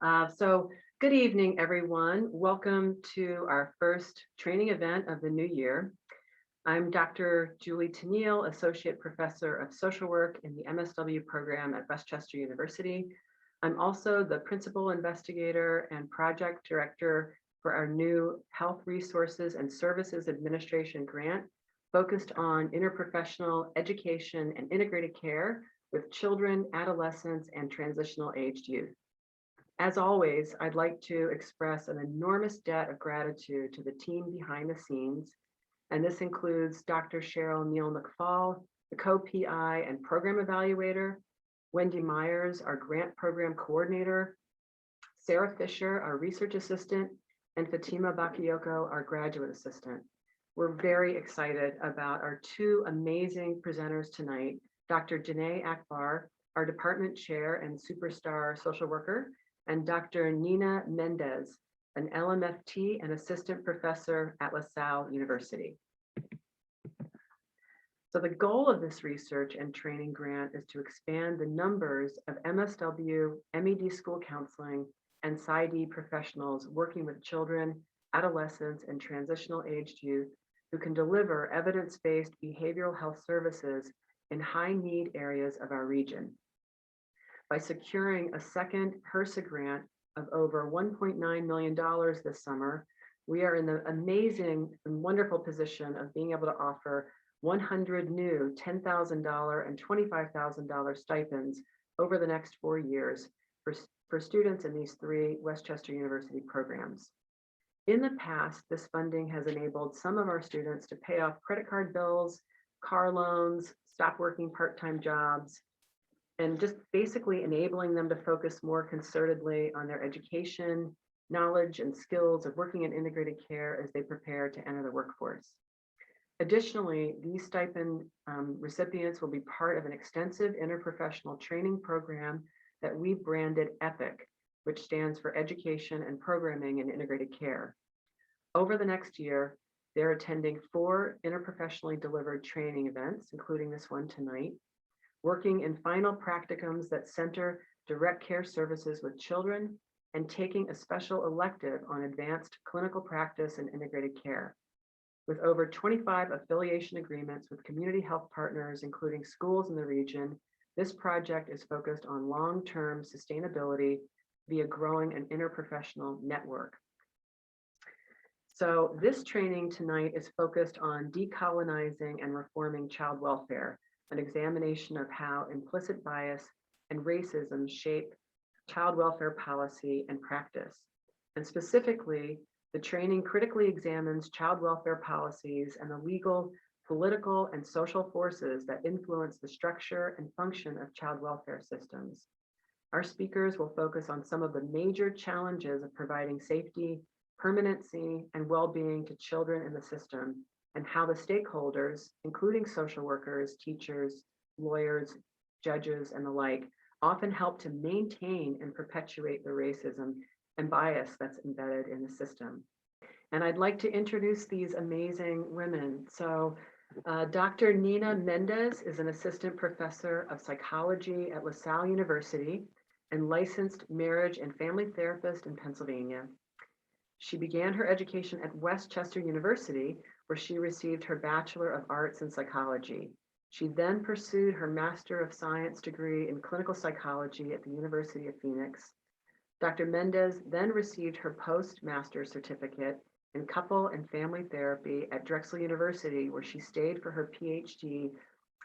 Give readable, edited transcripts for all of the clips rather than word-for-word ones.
So good evening, everyone. Welcome to our first training event of the new year. I'm Dr. Julie Tennille, Associate Professor of Social Work in the MSW program at Westchester University. I'm also the Principal Investigator and Project Director for our new Health Resources and Services Administration grant focused on interprofessional education and integrated care with children, adolescents, and transitional aged youth. As always, I'd like to express an enormous debt of gratitude to the team behind the scenes, and this includes Dr. Cheryl Neal McFall, the co-PI and program evaluator, Wendy Myers, our grant program coordinator, Sarah Fisher, our research assistant, and Fatima Bakayoko, our graduate assistant. We're very excited about our two amazing presenters tonight, Dr. Ginneh Akbar, our department chair and superstar social worker, and Dr. Ginneh Mendez, an LMFT and assistant professor at LaSalle University. So the goal of this research and training grant is to expand the numbers of MSW, MED school counseling, and PsyD professionals working with children, adolescents, and transitional aged youth who can deliver evidence-based behavioral health services in high-need areas of our region. By securing a second HRSA grant of over $1.9 million this summer, we are in the amazing and wonderful position of being able to offer 100 new $10,000 and $25,000 stipends over the next 4 years for students in these three Westchester University programs. In the past, this funding has enabled some of our students to pay off credit card bills, car loans, stop working part-time jobs, and just basically enabling them to focus more concertedly on their education, knowledge, and skills of working in integrated care as they prepare to enter the workforce. Additionally, these stipend recipients will be part of an extensive interprofessional training program that we branded EPIC, which stands for Education and Programming in Integrated Care. Over the next year, they're attending 4 interprofessionally delivered training events, including this one tonight, working in final practicums that center direct care services with children, and taking a special elective on advanced clinical practice and integrated care. With over 25 affiliation agreements with community health partners, including schools in the region, this project is focused on long-term sustainability via growing an interprofessional network. So this training tonight is focused on decolonizing and reforming child welfare, an examination of how implicit bias and racism shape child welfare policy and practice. And specifically, the training critically examines child welfare policies and the legal, political, and social forces that influence the structure and function of child welfare systems. Our speakers will focus on some of the major challenges of providing safety, permanency, and well-being to children in the system, and how the stakeholders, including social workers, teachers, lawyers, judges, and the like, often help to maintain and perpetuate the racism and bias that's embedded in the system. And I'd like to introduce these amazing women. So Dr. Ginneh Mendez is an assistant professor of psychology at LaSalle University and licensed marriage and family therapist in Pennsylvania. She began her education at Westchester University, where she received her Bachelor of Arts in Psychology. She then pursued her Master of Science degree in clinical psychology at the University of Phoenix. Dr. Mendez then received her postmaster's certificate in couple and family therapy at Drexel University, where she stayed for her PhD,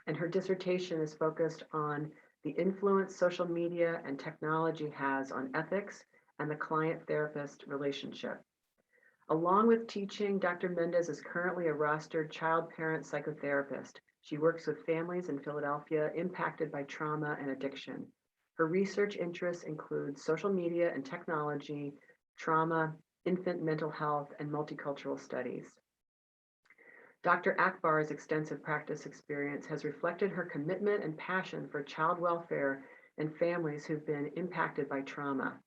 and her dissertation is focused on the influence social media and technology has on ethics and the client-therapist relationship. Along with teaching, Dr. Mendez is currently a rostered child-parent psychotherapist. She works with families in Philadelphia impacted by trauma and addiction. Her research interests include social media and technology, trauma, infant mental health, and multicultural studies. Dr. Akbar's extensive practice experience has reflected her commitment and passion for child welfare and families who've been impacted by trauma.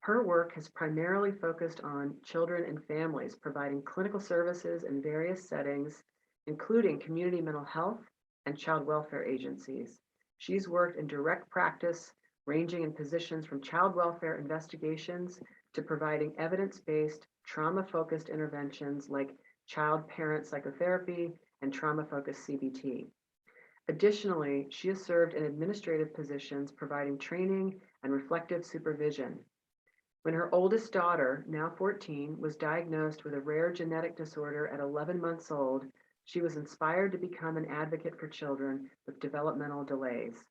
Her work has primarily focused on children and families, providing clinical services in various settings, including community mental health and child welfare agencies. She's worked in direct practice ranging in positions from child welfare investigations to providing evidence-based, trauma-focused interventions like child-parent psychotherapy and trauma-focused CBT. Additionally, she has served in administrative positions providing training and reflective supervision. When her oldest daughter, now 14, was diagnosed with a rare genetic disorder at 11 months old, she was inspired to become an advocate for children with developmental delays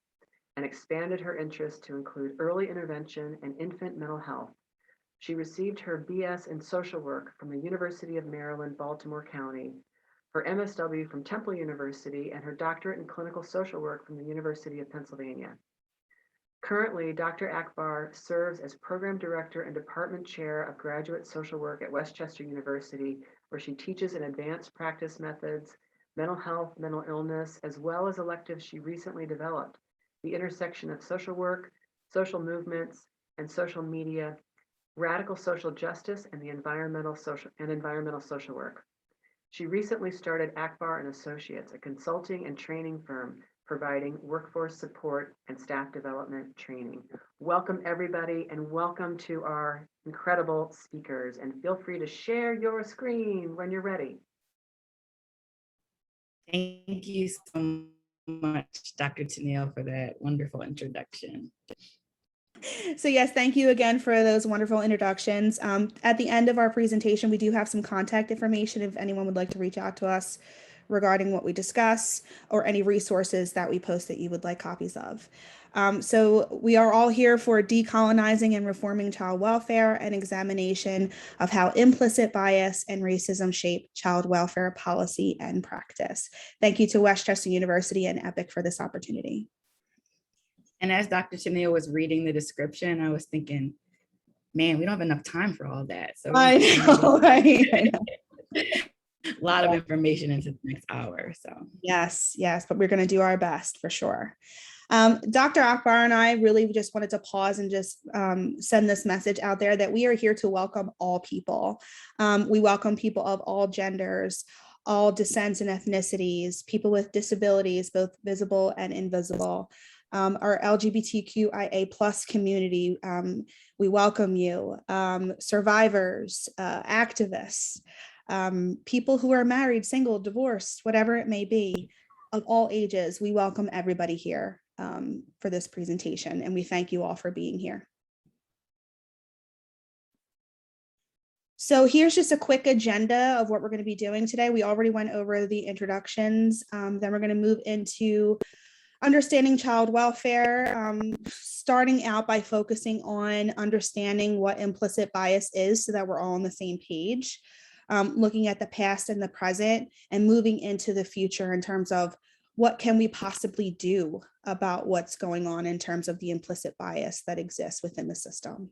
and expanded her interest to include early intervention and infant mental health. She received her BS in social work from the University of Maryland, Baltimore County, her MSW from Temple University, and her doctorate in clinical social work from the University of Pennsylvania. Currently, Dr. Akbar serves as Program Director and Department Chair of Graduate Social Work at Westchester University, where she teaches in advanced practice methods, mental health, mental illness, as well as electives she recently developed, the intersection of social work, social movements, and social media, radical social justice, and environmental social work. She recently started Akbar and Associates, a consulting and training firm providing workforce support and staff development training. Welcome everybody, and welcome to our incredible speakers, and feel free to share your screen when you're ready. Thank you so much, Dr. Tennille, for that wonderful introduction. So yes, thank you again for those wonderful introductions. At the end of our presentation, we do have some contact information if anyone would like to reach out to us regarding what we discuss or any resources that we post that you would like copies of. So we are all here for decolonizing and reforming child welfare, an examination of how implicit bias and racism shape child welfare policy and practice. Thank you to Westchester University and EPIC for this opportunity. And as Dr. Tennille was reading the description, I was thinking, man, we don't have enough time for all that. So I know, right? A lot of information into the next hour. So yes, but we're going to do our best for sure. Dr. Akbar and I really just wanted to pause and just send this message out there that we are here to welcome all people. We welcome people of all genders, all descents and ethnicities, people with disabilities, both visible and invisible. Our LGBTQIA plus community, we welcome you. Survivors, activists, people who are married, single, divorced, whatever it may be, of all ages, we welcome everybody here for this presentation, and we thank you all for being here. So here's just a quick agenda of what we're going to be doing today. We already went over the introductions. Then we're going to move into understanding child welfare, starting out by focusing on understanding what implicit bias is so that we're all on the same page, looking at the past and the present, and moving into the future in terms of what can we possibly do about what's going on in terms of the implicit bias that exists within the system.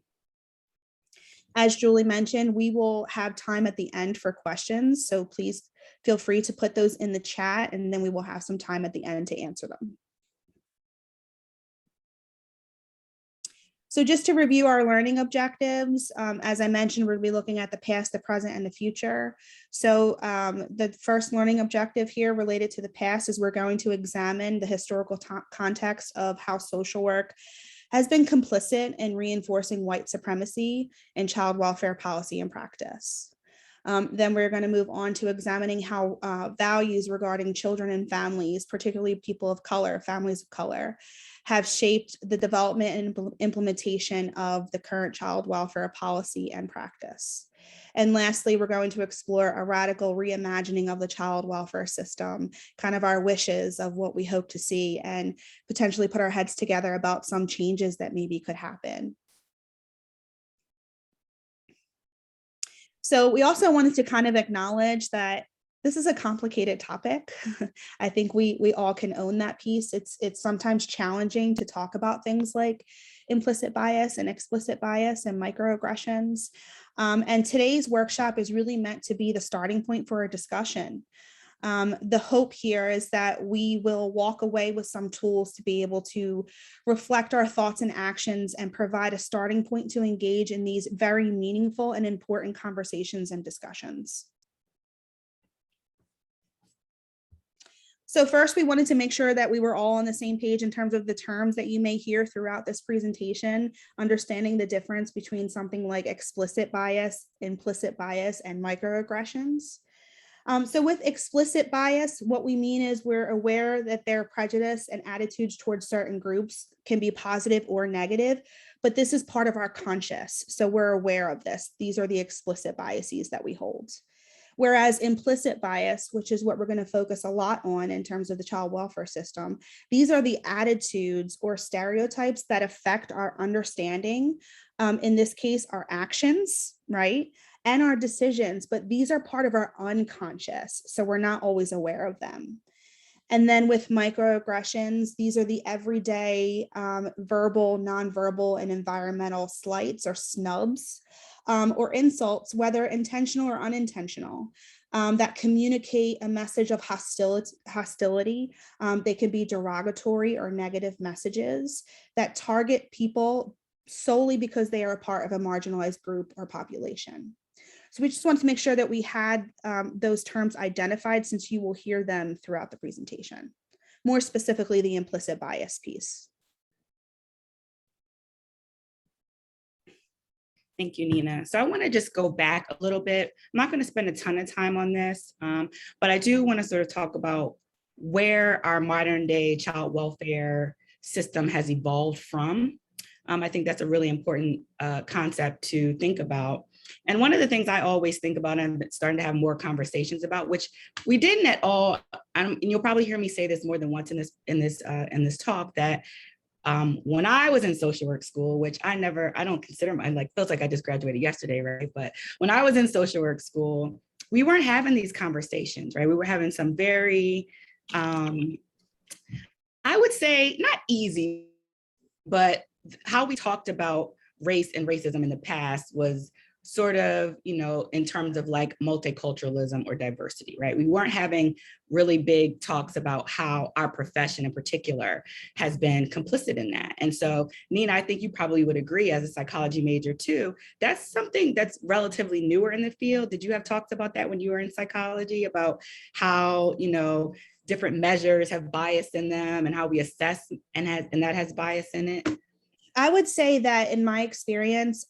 As Julie mentioned, we will have time at the end for questions, so please feel free to put those in the chat, and then we will have some time at the end to answer them. So just to review our learning objectives, as I mentioned, we're going to be looking at the past, the present, and the future. So the first learning objective here related to the past is we're going to examine the historical context of how social work has been complicit in reinforcing white supremacy in child welfare policy and practice. Then we're going to move on to examining how values regarding children and families, particularly people of color, families of color, have shaped the development and implementation of the current child welfare policy and practice. And lastly, we're going to explore a radical reimagining of the child welfare system, kind of our wishes of what we hope to see, and potentially put our heads together about some changes that maybe could happen. So we also wanted to kind of acknowledge that this is a complicated topic. I think we all can own that piece. It's sometimes challenging to talk about things like implicit bias and explicit bias and microaggressions. And today's workshop is really meant to be the starting point for a discussion. The hope here is that we will walk away with some tools to be able to reflect our thoughts and actions and provide a starting point to engage in these very meaningful and important conversations and discussions. So first, we wanted to make sure that we were all on the same page in terms of the terms that you may hear throughout this presentation, understanding the difference between something like explicit bias, implicit bias, and microaggressions. So with explicit bias, what we mean is we're aware that their prejudice and attitudes towards certain groups can be positive or negative, but this is part of our conscious. So we're aware of this. These are the explicit biases that we hold. Whereas implicit bias, which is what we're going to focus a lot on in terms of the child welfare system, these are the attitudes or stereotypes that affect our understanding, in this case, our actions, right? And our decisions, but these are part of our unconscious, so we're not always aware of them. And then with microaggressions, these are the everyday verbal, nonverbal, and environmental slights or snubs or insults, whether intentional or unintentional, that communicate a message of hostility. They can be derogatory or negative messages that target people solely because they are a part of a marginalized group or population. So we just wanted to make sure that we had those terms identified, since you will hear them throughout the presentation, more specifically the implicit bias piece. Thank you, Nina. So I want to just go back a little bit. I'm not going to spend a ton of time on this, but I do want to sort of talk about where our modern day child welfare system has evolved from. I think that's a really important concept to think about. And one of the things I always think about and starting to have more conversations about, which we didn't at all, and you'll probably hear me say this more than once in this talk, that when I was in social work school, which I don't consider feels like I just graduated yesterday, right? But when I was in social work school, we weren't having these conversations, right? We were having some very, I would say not easy, but how we talked about race and racism in the past was sort of, in terms of like multiculturalism or diversity, right? We weren't having really big talks about how our profession in particular has been complicit in that. And so, Nina, I think you probably would agree as a psychology major too, that's something that's relatively newer in the field. Did you have talks about that when you were in psychology, about how, different measures have bias in them and how we assess and that has bias in it? I would say that in my experience,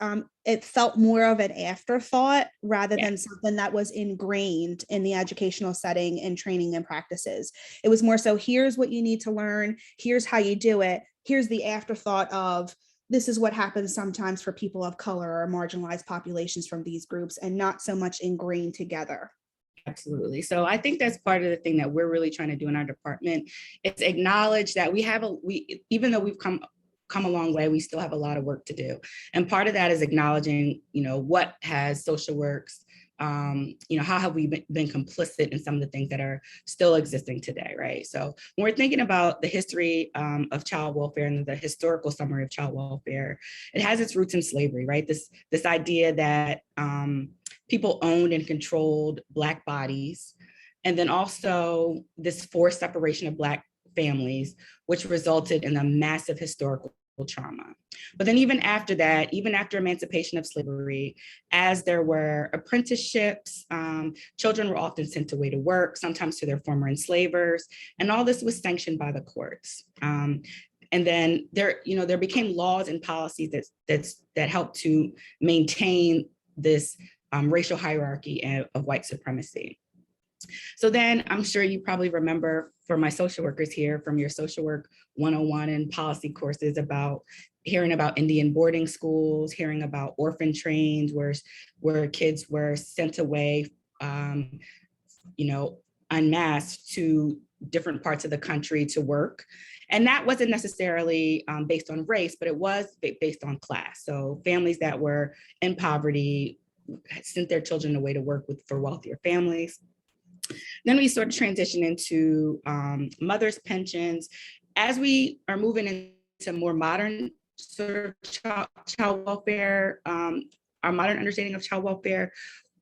it felt more of an afterthought rather than something that was ingrained in the educational setting and training and practices. It was more so, here's what you need to learn, here's how you do it, here's the afterthought of, this is what happens sometimes for people of color or marginalized populations from these groups, and not so much ingrained together. Absolutely. So I think that's part of the thing that we're really trying to do in our department. It's acknowledge that even though we've come a long way, we still have a lot of work to do. And part of that is acknowledging, what has social works, how have we been complicit in some of the things that are still existing today, right? So when we're thinking about the history of child welfare and the historical summary of child welfare, it has its roots in slavery, right? This idea that people owned and controlled Black bodies, and then also this forced separation of Black families, which resulted in a massive historical trauma. But then even after that, even after emancipation of slavery, as there were apprenticeships, children were often sent away to work, sometimes to their former enslavers, and all this was sanctioned by the courts. And then there became laws and policies that helped to maintain this racial hierarchy of white supremacy. So then I'm sure you probably remember, for my social workers here, from your social work 101 and policy courses, about hearing about Indian boarding schools, hearing about orphan trains where kids were sent away, unmasked to different parts of the country to work. And that wasn't necessarily based on race, but it was based on class. So families that were in poverty sent their children away to work for wealthier families. Then we sort of transition into mothers' pensions. As we are moving into more modern sort of child welfare, our modern understanding of child welfare,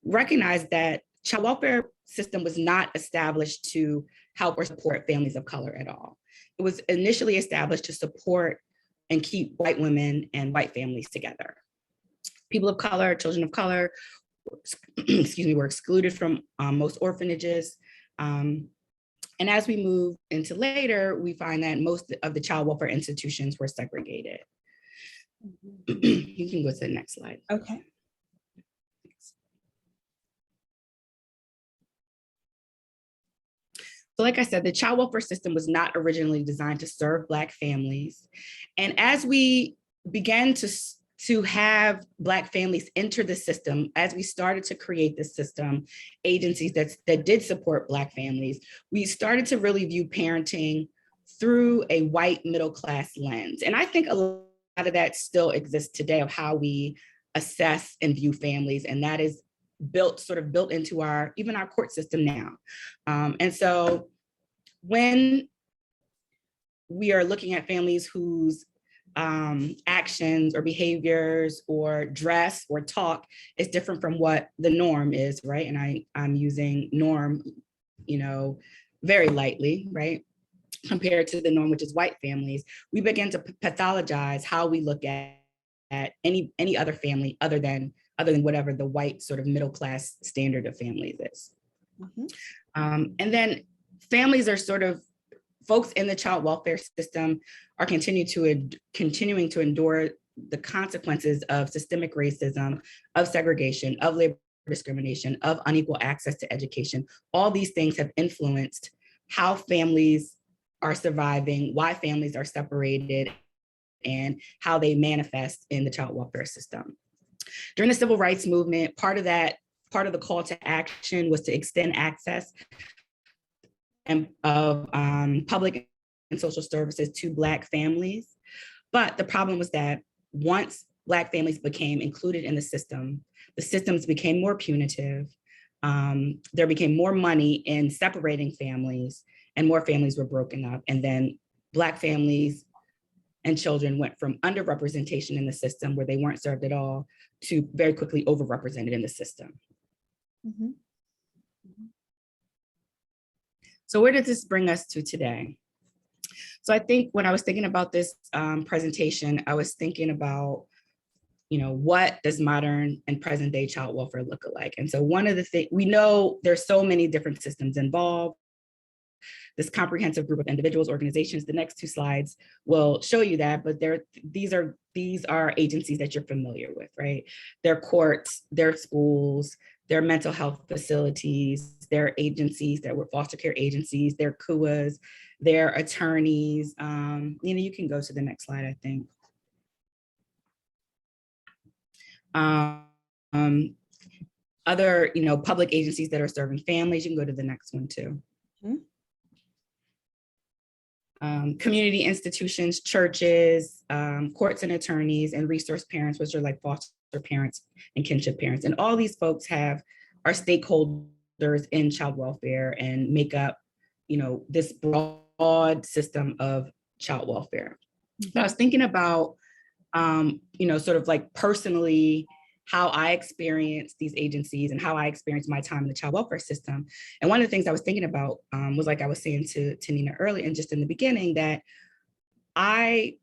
recognize that child welfare system was not established to help or support families of color at all. It was initially established to support and keep white women and white families together. People of color, children of color, were excluded from most orphanages. And And as we move into later, we find that most of the child welfare institutions were segregated. You can go to the next slide. Okay. So like I said, the child welfare system was not originally designed to serve Black families. And as we began to have Black families enter the system, as we started to create the system, agencies that did support Black families, we started to really view parenting through a white middle-class lens. And I think a lot of that still exists today of how we assess and view families. And that is sort of built into even our court system now. And so when we are looking at families whose actions or behaviors or dress or talk is different from what the norm is, right? And I'm using norm, very lightly, right? Compared to the norm, which is white families, we begin to pathologize how we look at any other family other than whatever the white sort of middle class standard of families is. And then families are sort of, folks in the child welfare system are continuing to endure the consequences of systemic racism, of segregation, of labor discrimination, of unequal access to education. All these things have influenced how families are surviving, why families are separated, and how they manifest in the child welfare system. During the civil rights movement, part of the call to action was to extend access of public and social services to Black families. But the problem was that once Black families became included in the systems became more punitive. There became more money in separating families, and more families were broken up. And then Black families and children went from underrepresentation in the system, where they weren't served at all, to very quickly overrepresented in the system. So where does this bring us to today? So I think when I was thinking about this presentation, I was thinking about, what does modern and present day child welfare look like? And so one of the things, we know there's so many different systems involved, this comprehensive group of individuals, organizations. The next two slides will show you that, but these are agencies that you're familiar with, right? They're courts, they're schools, they're mental health facilities, they're agencies that were foster care agencies, they're CUAs, they're attorneys. You can go to the next slide, I think. Other, public agencies that are serving families. You can go to the next one too. Community institutions, churches, courts and attorneys, and resource parents, which are like foster parents and kinship parents. And all these folks are stakeholders in child welfare and make up, this broad system of child welfare. But I was thinking about, sort of like personally, how I experienced these agencies and how I experienced my time in the child welfare system. And one of the things I was thinking about was, like I was saying to Nina earlier and just in the beginning, that I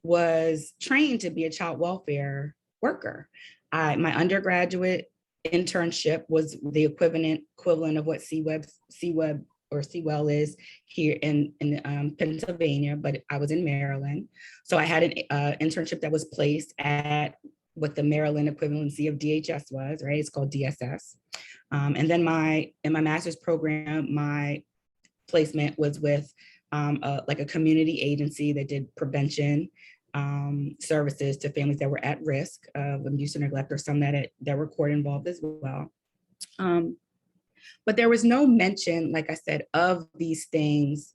was trained to be a child welfare worker. My undergraduate internship was the equivalent of what CWEB or CWEL is here in Pennsylvania, but I was in Maryland. So I had an internship that was placed at what the Maryland equivalency of DHS was, right? It's called DSS. And then in my master's program, my placement was with like a community agency that did prevention services to families that were at risk of abuse or neglect, or some that were court involved as well. But there was no mention, like I said, of these things,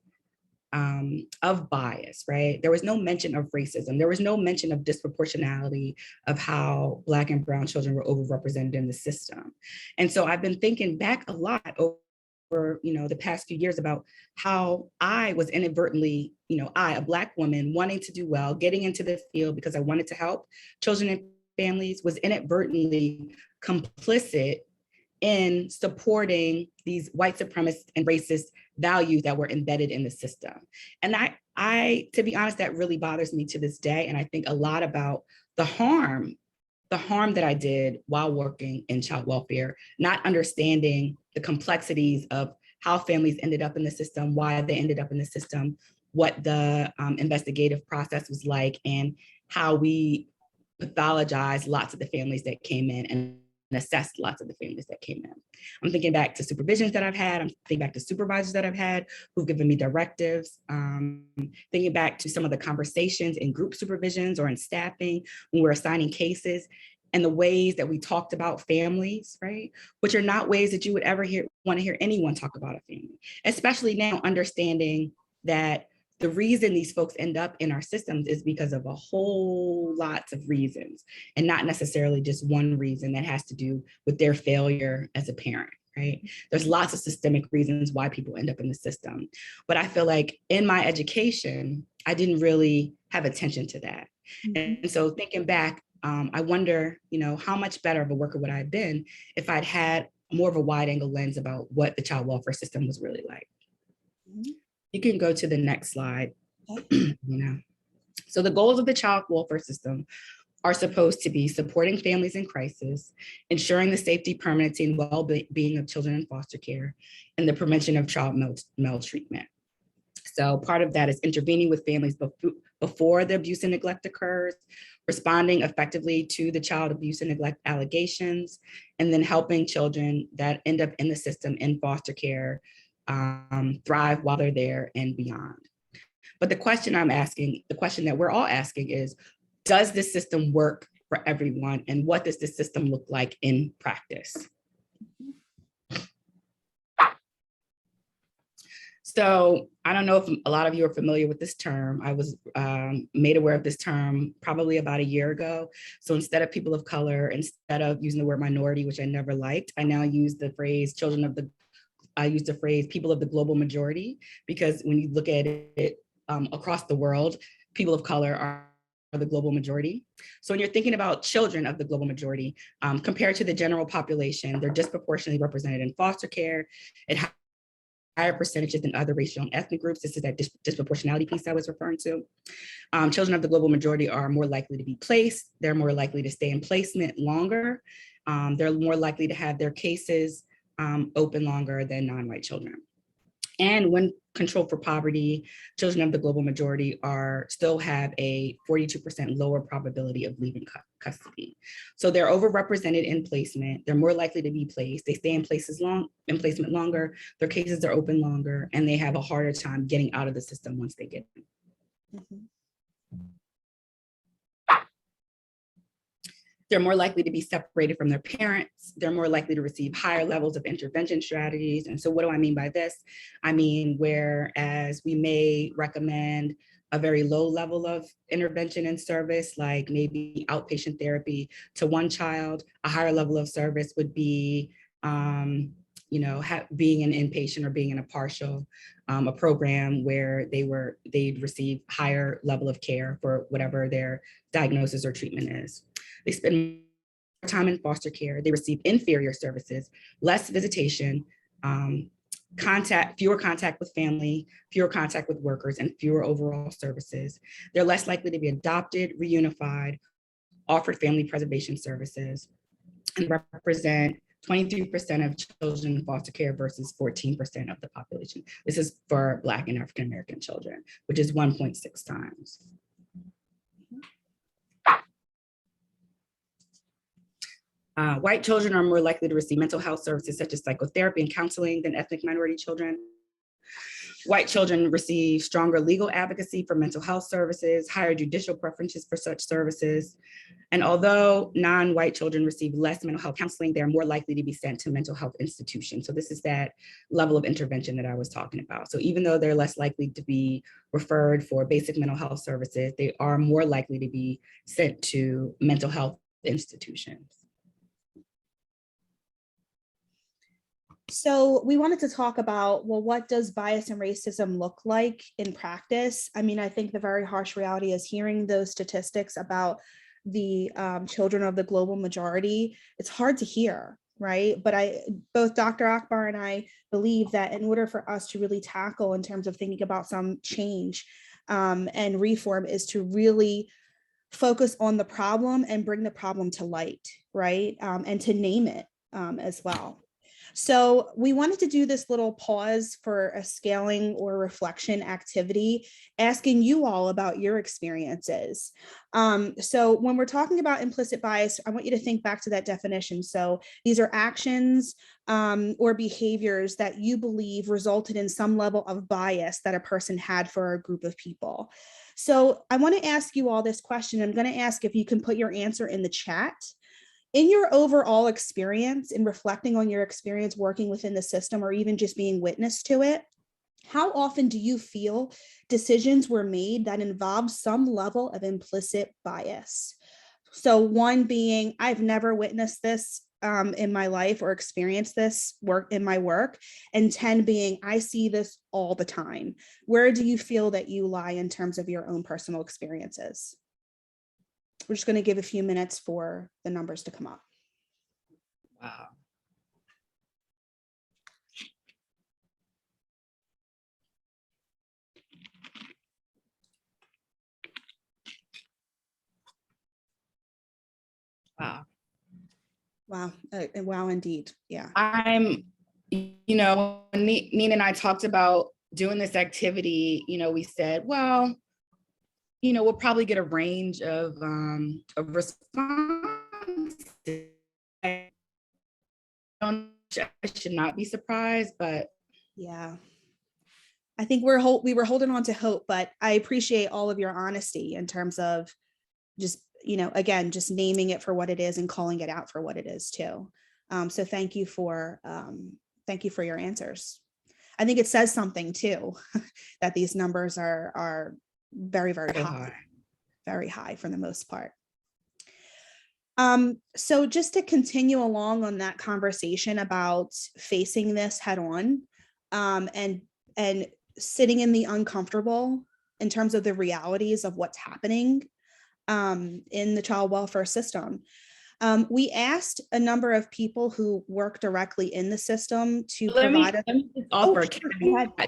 of bias, right? There was no mention of racism. There was no mention of disproportionality of how Black and brown children were overrepresented in the system. And so I've been thinking back a lot over, the past few years about how I was inadvertently, a Black woman wanting to do well, getting into the field because I wanted to help children and families, was inadvertently complicit in supporting these white supremacist and racist values that were embedded in the system. And I, to be honest, that really bothers me to this day. And I think a lot about the harm that I did while working in child welfare, not understanding the complexities of how families ended up in the system, why they ended up in the system, what the investigative process was like, and how we pathologized lots of the families that came in and assessed lots of the families that came in. I'm thinking back to supervisions that I've had. I'm thinking back to supervisors that I've had who've given me directives. Thinking back to some of the conversations in group supervisions or in staffing when we're assigning cases, and the ways that we talked about families, right? Which are not ways that you would ever want to hear anyone talk about a family, especially now understanding that the reason these folks end up in our systems is because of a whole lots of reasons, and not necessarily just one reason that has to do with their failure as a parent, right? There's lots of systemic reasons why people end up in the system. But I feel like in my education, I didn't really have attention to that. And so thinking back, I wonder, how much better of a worker would I have been if I'd had more of a wide angle lens about what the child welfare system was really like. You can go to the next slide. So the goals of the child welfare system are supposed to be supporting families in crisis, ensuring the safety, permanency, and well-being of children in foster care, and the prevention of child maltreatment. So part of that is intervening with families before the abuse and neglect occurs, responding effectively to the child abuse and neglect allegations, and then helping children that end up in the system in foster care thrive while they're there and beyond. But the question I'm asking, the question that we're all asking is, does this system work for everyone? And what does this system look like in practice? So I don't know if a lot of you are familiar with this term. I was made aware of this term probably about a year ago. So instead of people of color, instead of using the word minority, which I never liked, I now use the phrase I use the phrase people of the global majority, because when you look at it across the world, people of color are the global majority. So when you're thinking about children of the global majority, compared to the general population, they're disproportionately represented in foster care at higher percentages than other racial and ethnic groups. This is that disproportionality piece I was referring to. Children of the global majority are more likely to be placed. They're more likely to stay in placement longer. They're more likely to have their cases open longer than non-white children. And when controlled for poverty, children of the global majority still have a 42% lower probability of leaving custody. So they're overrepresented in placement. They're more likely to be placed. They stay in placement longer. Their cases are open longer, and they have a harder time getting out of the system once they get in. They're more likely to be separated from their parents. They're more likely to receive higher levels of intervention strategies. And so what do I mean by this? I mean, whereas we may recommend a very low level of intervention and service, like maybe outpatient therapy to one child, a higher level of service would be being an inpatient or being in a partial, a program where they'd receive higher level of care for whatever their diagnosis or treatment is. They spend more time in foster care. They receive inferior services, less visitation, fewer contact with family, fewer contact with workers, and fewer overall services. They're less likely to be adopted, reunified, offered family preservation services, and represent 23% of children in foster care versus 14% of the population. This is for Black and African American children, which is 1.6 times. White children are more likely to receive mental health services such as psychotherapy and counseling than ethnic minority children. White children receive stronger legal advocacy for mental health services, higher judicial preferences for such services. And although non-white children receive less mental health counseling, they're more likely to be sent to mental health institutions. So this is that level of intervention that I was talking about. So even though they're less likely to be referred for basic mental health services, they are more likely to be sent to mental health institutions. So we wanted to talk about, well, what does bias and racism look like in practice? I mean, I think the very harsh reality is hearing those statistics about the children of the global majority. It's hard to hear, right? But both Dr. Akbar and I believe that in order for us to really tackle in terms of thinking about some change and reform is to really focus on the problem and bring the problem to light, right? And to name it as well. So we wanted to do this little pause for a scaling or reflection activity, asking you all about your experiences. So when we're talking about implicit bias, I want you to think back to that definition. So these are actions or behaviors that you believe resulted in some level of bias that a person had for a group of people. So I want to ask you all this question. I'm going to ask if you can put your answer in the chat. In your overall experience, in reflecting on your experience working within the system or even just being witness to it, how often do you feel decisions were made that involve some level of implicit bias? So one being, I've never witnessed this in my life or experienced this work in my work, and 10 being, I see this all the time. Where do you feel that you lie in terms of your own personal experiences? We're just going to give a few minutes for the numbers to come up. Wow. Wow. Wow. Wow, indeed. Yeah. When Nina and I talked about doing this activity, we said, well, we'll probably get a range of responses. I should not be surprised, but yeah. I think we were holding on to hope, but I appreciate all of your honesty in terms of just, again, just naming it for what it is and calling it out for what it is too. So thank you for your answers. I think it says something too, that these numbers are very, very high, very high for the most part. So just to continue along on that conversation about facing this head on, and sitting in the uncomfortable in terms of the realities of what's happening in the child welfare system. We asked a number of people who work directly in the system to provide let me just offer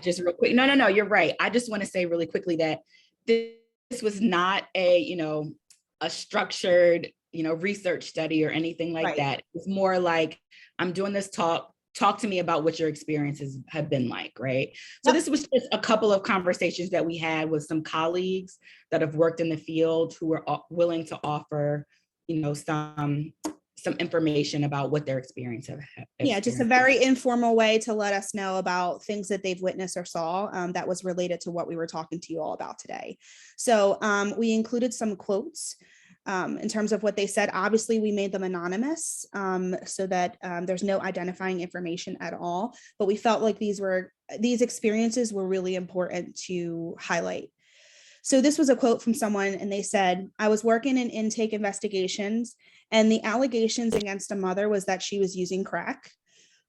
just real quick. No, you're right. I just want to say really quickly that this was not a structured, research study or anything like that. It's more like, I'm doing this talk to me about what your experiences have been like, right? So this was just a couple of conversations that we had with some colleagues that have worked in the field who were willing to offer, some information about what their experience have. Yeah, just a very informal way to let us know about things that they've witnessed or saw that was related to what we were talking to you all about today. So we included some quotes in terms of what they said. Obviously, we made them anonymous so that there's no identifying information at all, but we felt like these experiences were really important to highlight. So this was a quote from someone, and they said, I was working in intake investigations, and the allegations against a mother was that she was using crack.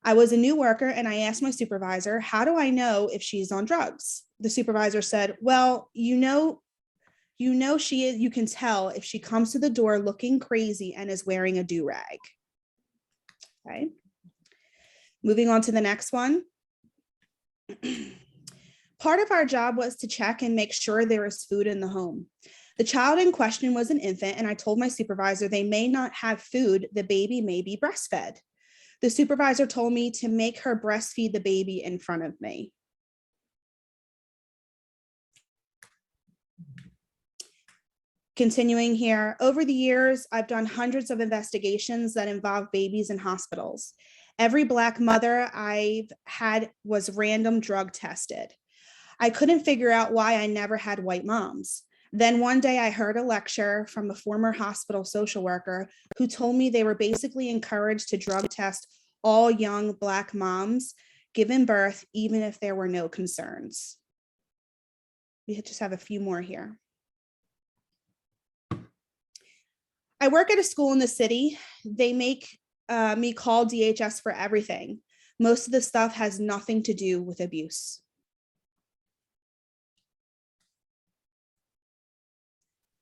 I was a new worker, and I asked my supervisor, how do I know if she's on drugs? The supervisor said, well, she is, you can tell if she comes to the door looking crazy and is wearing a do-rag. Okay. Moving on to the next one. Part of our job was to check and make sure there is food in the home. The child in question was an infant, and I told my supervisor they may not have food, the baby may be breastfed. The supervisor told me to make her breastfeed the baby in front of me. Continuing here, over the years, I've done hundreds of investigations that involve babies in hospitals. Every Black mother I've had was random drug tested. I couldn't figure out why I never had white moms. Then one day I heard a lecture from a former hospital social worker who told me they were basically encouraged to drug test all young Black moms given birth, even if there were no concerns. We just have a few more here. I work at a school in the city. They make me call DHS for everything. Most of the stuff has nothing to do with abuse.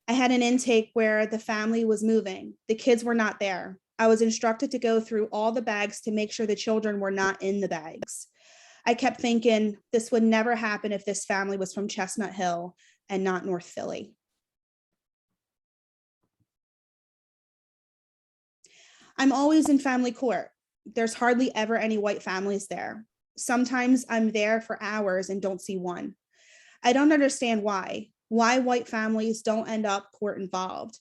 I had an intake where the family was moving. The kids were not there. I was instructed to go through all the bags to make sure the children were not in the bags. I kept thinking this would never happen if this family was from Chestnut Hill and not North Philly. I'm always in family court. There's hardly ever any white families there. Sometimes I'm there for hours and don't see one. I don't understand why white families don't end up court involved.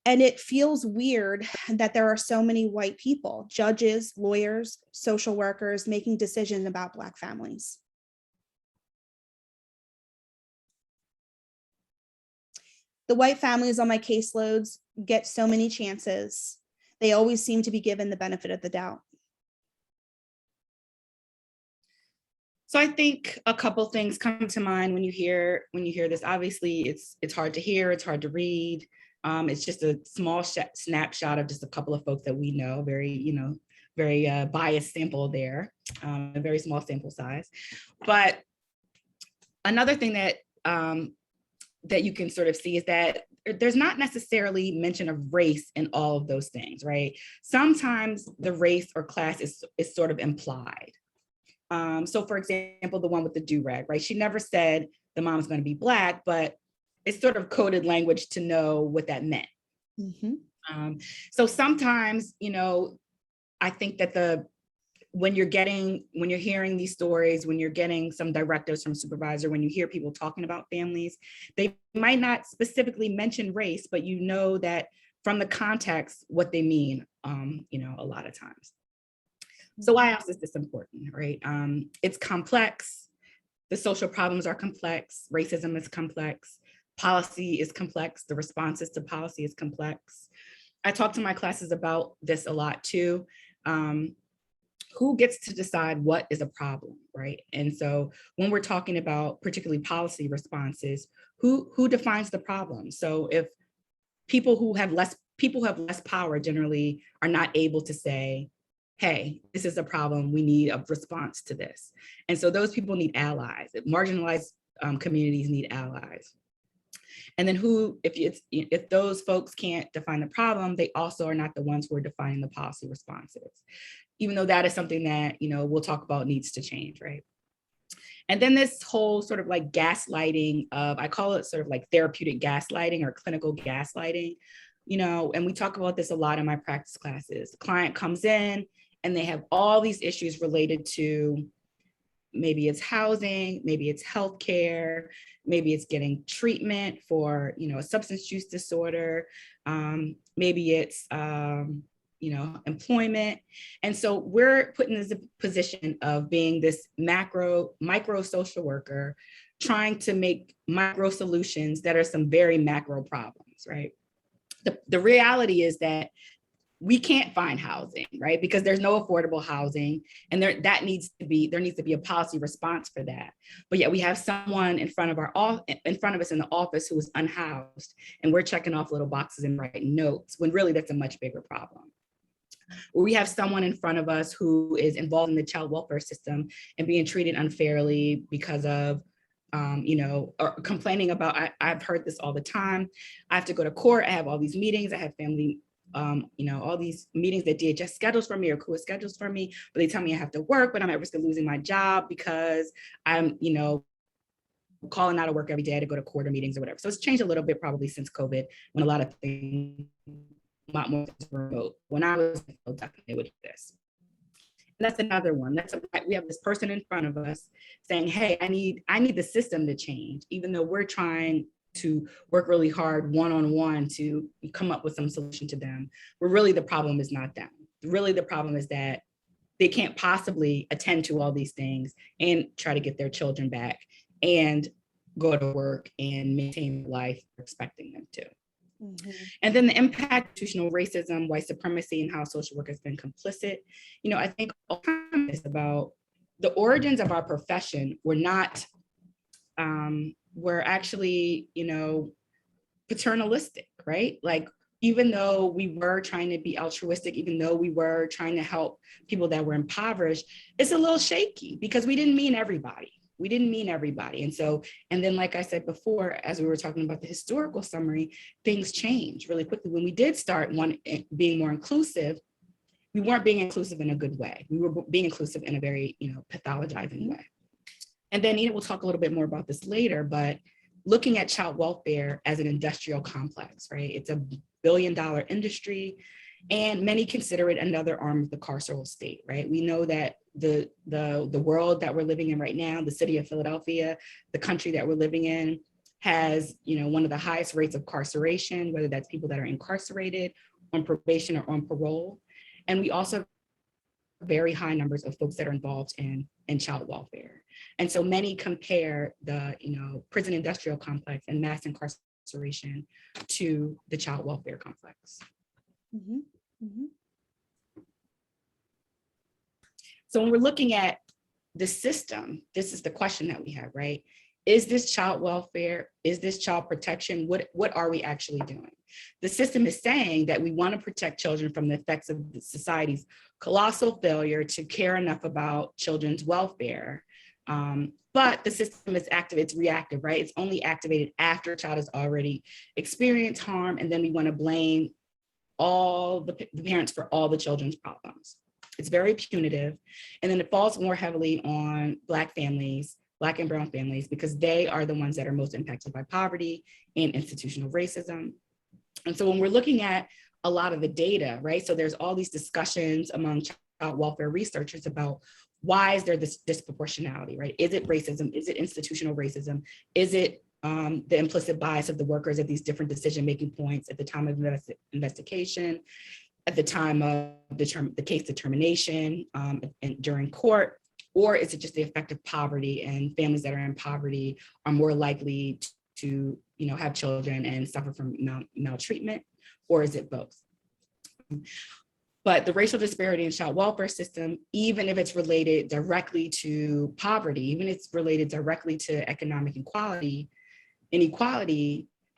And it feels weird that there are so many white people, judges, lawyers, social workers making decisions about Black families. The white families on my caseloads get so many chances. They always seem to be given the benefit of the doubt. So I think a couple things come to mind when you hear this. Obviously, it's hard to hear, it's hard to read. It's just a small snapshot of just a couple of folks that we know, very biased sample there, a very small sample size. But another thing that that you can sort of see is that there's not necessarily mention of race in all of those things, right? Sometimes the race or class is sort of implied. So for example, the one with the do-rag, right? She never said the mom's going to be Black, but it's sort of coded language to know what that meant. Mm-hmm. So sometimes, I think that when you're hearing these stories, when you're getting some directives from supervisor, when you hear people talking about families, they might not specifically mention race, but you know that from the context, what they mean, a lot of times. So why else is this important, right? It's complex. The social problems are complex. Racism is complex. Policy is complex. The responses to policy is complex. I talk to my classes about this a lot too. Who gets to decide what is a problem, right? And so when we're talking about particularly policy responses, who defines the problem? So if people who have less power generally are not able to say, hey, this is a problem, we need a response to this. And so those people need allies. Marginalized communities need allies. And then if those folks can't define the problem, they also are not the ones who are defining the policy responses, even though that is something that, we'll talk about needs to change, right? And then this whole sort of like gaslighting I call it sort of like therapeutic gaslighting or clinical gaslighting, and we talk about this a lot in my practice classes. The client comes in and they have all these issues related to maybe it's housing, maybe it's healthcare, maybe it's getting treatment for, a substance use disorder, maybe it's, employment. And so we're put in this position of being this micro social worker, trying to make micro solutions that are some very macro problems, right? The reality is that we can't find housing, right? Because there's no affordable housing, and there needs to be a policy response for that. But yet we have someone in front of us in the office who is unhoused, and we're checking off little boxes and writing notes, when really that's a much bigger problem. Or we have someone in front of us who is involved in the child welfare system and being treated unfairly because of or complaining about, I've heard this all the time. I have to go to court. I have all these meetings. I have family, all these meetings that DHS schedules for me or COA schedules for me, but they tell me I have to work, but I'm at risk of losing my job because I'm, calling out of work every day to go to court or meetings or whatever. So it's changed a little bit probably since COVID, when a lot of things, a lot more things were remote. When I was definitely with this. And that's another one. We have this person in front of us saying, hey, I need the system to change, even though we're trying to work really hard one-on-one to come up with some solution to them. Where really the problem is not them. Really the problem is that they can't possibly attend to all these things and try to get their children back and go to work and maintain life we're expecting them to. Mm-hmm. And then the impact of institutional racism, white supremacy, and how social work has been complicit. I think all the time is about the origins of our profession were actually, paternalistic, right? Like, even though we were trying to be altruistic, even though we were trying to help people that were impoverished, it's a little shaky because we didn't mean everybody. And then, like I said before, as we were talking about the historical summary, things changed really quickly. When we did start being more inclusive, we weren't being inclusive in a good way. We were being inclusive in a very, pathologizing way. And then we'll talk a little bit more about this later, but looking at child welfare as an industrial complex, right? It's a $1 billion industry. And many consider it another arm of the carceral state, right? We know that the world that we're living in right now, the city of Philadelphia, the country that we're living in, has, one of the highest rates of incarceration, whether that's people that are incarcerated, on probation, or on parole. And we also have very high numbers of folks that are involved in child welfare. And so many compare the, prison industrial complex and mass incarceration to the child welfare complex. Mhm, mhm. So when we're looking at the system, this is the question that we have, right? Is this child welfare? Is this child protection? What are we actually doing? The system is saying that we want to protect children from the effects of society's colossal failure to care enough about children's welfare. But the system is active, it's reactive, right? It's only activated after a child has already experienced harm, and then we want to blame all the parents for all the children's problems. It's very punitive. And then it falls more heavily on Black families, Black and brown families, because they are the ones that are most impacted by poverty and institutional racism. And so when we're looking at a lot of the data, right? So there's all these discussions among child welfare researchers about why is there this disproportionality, right? Is it racism? Is it institutional racism? Is it the implicit bias of the workers at these different decision-making points at the time of investigation, at the time of the case determination, and during court? Or is it just the effect of poverty, and families that are in poverty are more likely to have children and suffer from maltreatment? Or is it both? But the racial disparity in child welfare system, even if it's related directly to poverty, even if it's related directly to economic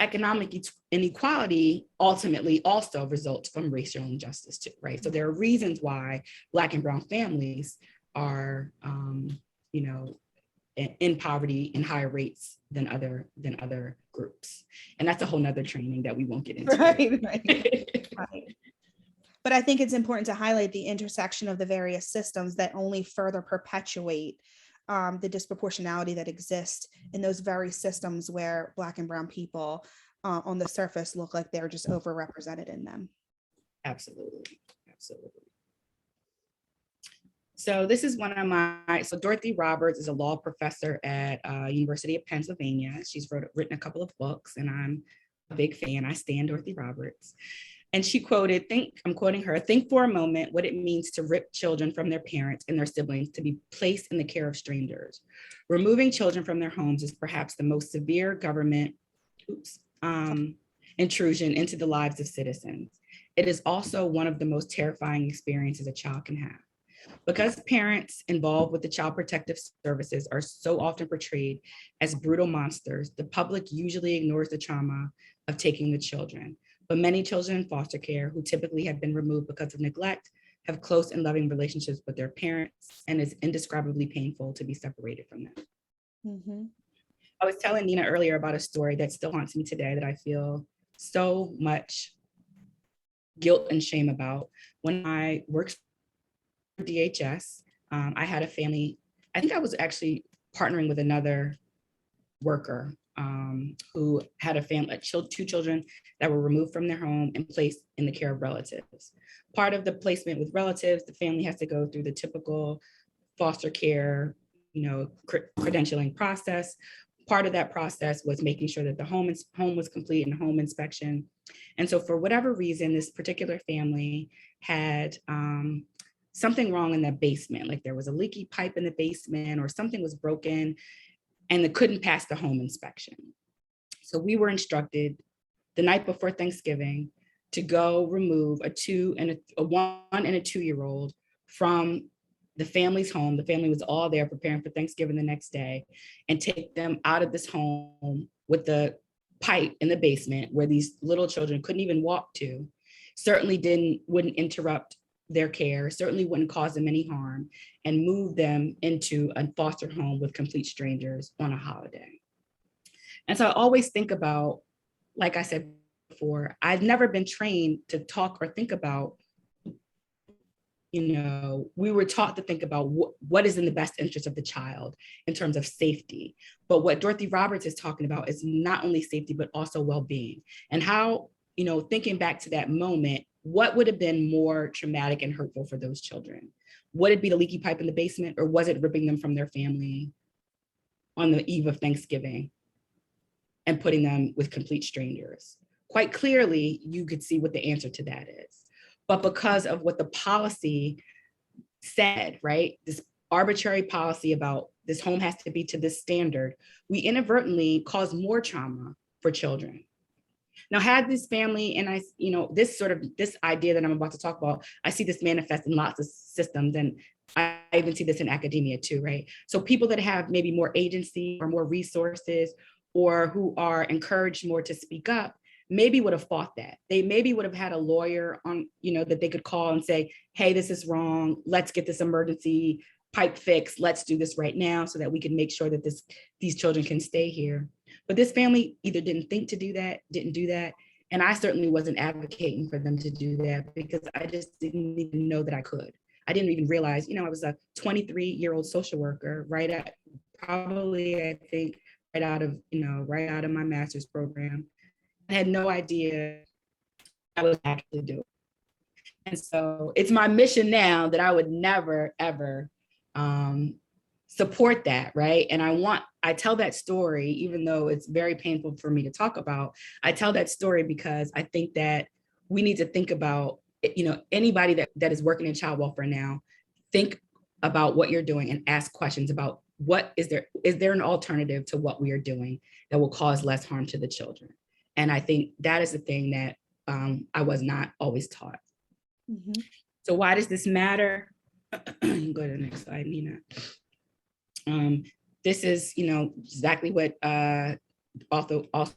economic inequality ultimately also results from racial injustice too, right? So there are reasons why Black and brown families are, in poverty in higher rates than other groups. And that's a whole nother training that we won't get into. Right. But I think it's important to highlight the intersection of the various systems that only further perpetuate the disproportionality that exists in those very systems where Black and brown people on the surface look like they're just overrepresented in them. Absolutely, absolutely. So this is one of so Dorothy Roberts is a law professor at University of Pennsylvania. She's written a couple of books, and I'm a big fan. I stand Dorothy Roberts. And she quoted, I'm quoting her, "Think for a moment what it means to rip children from their parents and their siblings to be placed in the care of strangers. Removing children from their homes is perhaps the most severe government intrusion into the lives of citizens. It is also one of the most terrifying experiences a child can have. Because parents involved with the child protective services are so often portrayed as brutal monsters, the public usually ignores the trauma of taking the children. But many children in foster care, who typically have been removed because of neglect, have close and loving relationships with their parents, and it's indescribably painful to be separated from them." Mm-hmm. I was telling Nina earlier about a story that still haunts me today that I feel so much guilt and shame about. When I worked for DHS, I had a family, I think I was actually partnering with another worker who had a family, two children that were removed from their home and placed in the care of relatives. Part of the placement with relatives, the family has to go through the typical foster care, credentialing process. Part of that process was making sure that the home was complete and home inspection. And so for whatever reason, this particular family had something wrong in the basement, like there was a leaky pipe in the basement or something was broken, and they couldn't pass the home inspection. So we were instructed the night before Thanksgiving to go remove a 1 and a 2-year-old from the family's home. The family was all there preparing for Thanksgiving the next day, and take them out of this home with the pipe in the basement where these little children couldn't even walk to, certainly wouldn't interrupt their care, certainly wouldn't cause them any harm, and move them into a foster home with complete strangers on a holiday. And so I always think about, like I said before, I've never been trained to talk or think about, we were taught to think about what is in the best interest of the child in terms of safety. But what Dorothy Roberts is talking about is not only safety, but also well-being. And how, thinking back to that moment, what would have been more traumatic and hurtful for those children? Would it be the leaky pipe in the basement, or was it ripping them from their family on the eve of Thanksgiving and putting them with complete strangers? Quite clearly, you could see what the answer to that is. But because of what the policy said, right, this arbitrary policy about this home has to be to this standard, we inadvertently cause more trauma for children. Now, had this family, and I, this idea that I'm about to talk about, I see this manifest in lots of systems, and I even see this in academia too, right? So people that have maybe more agency or more resources, or who are encouraged more to speak up, maybe would have fought that. They maybe would have had a lawyer on, that they could call and say, hey, this is wrong. Let's get this emergency pipe fixed. Let's do this right now so that we can make sure that these children can stay here. But this family either didn't think to do that, didn't do that. And I certainly wasn't advocating for them to do that because I just didn't even know that I could. I didn't even realize, I was a 23-year-old social worker, right out of my master's program. I had no idea I was actually doing. And so it's my mission now that I would never, ever support that, right? And I tell that story, even though it's very painful for me to talk about, I tell that story because I think that we need to think about, anybody that is working in child welfare now, think about what you're doing and ask questions about is there an alternative to what we are doing that will cause less harm to the children? And I think that is the thing that I was not always taught. Mm-hmm. So why does this matter? Go to the next slide, Nina. This is, exactly what also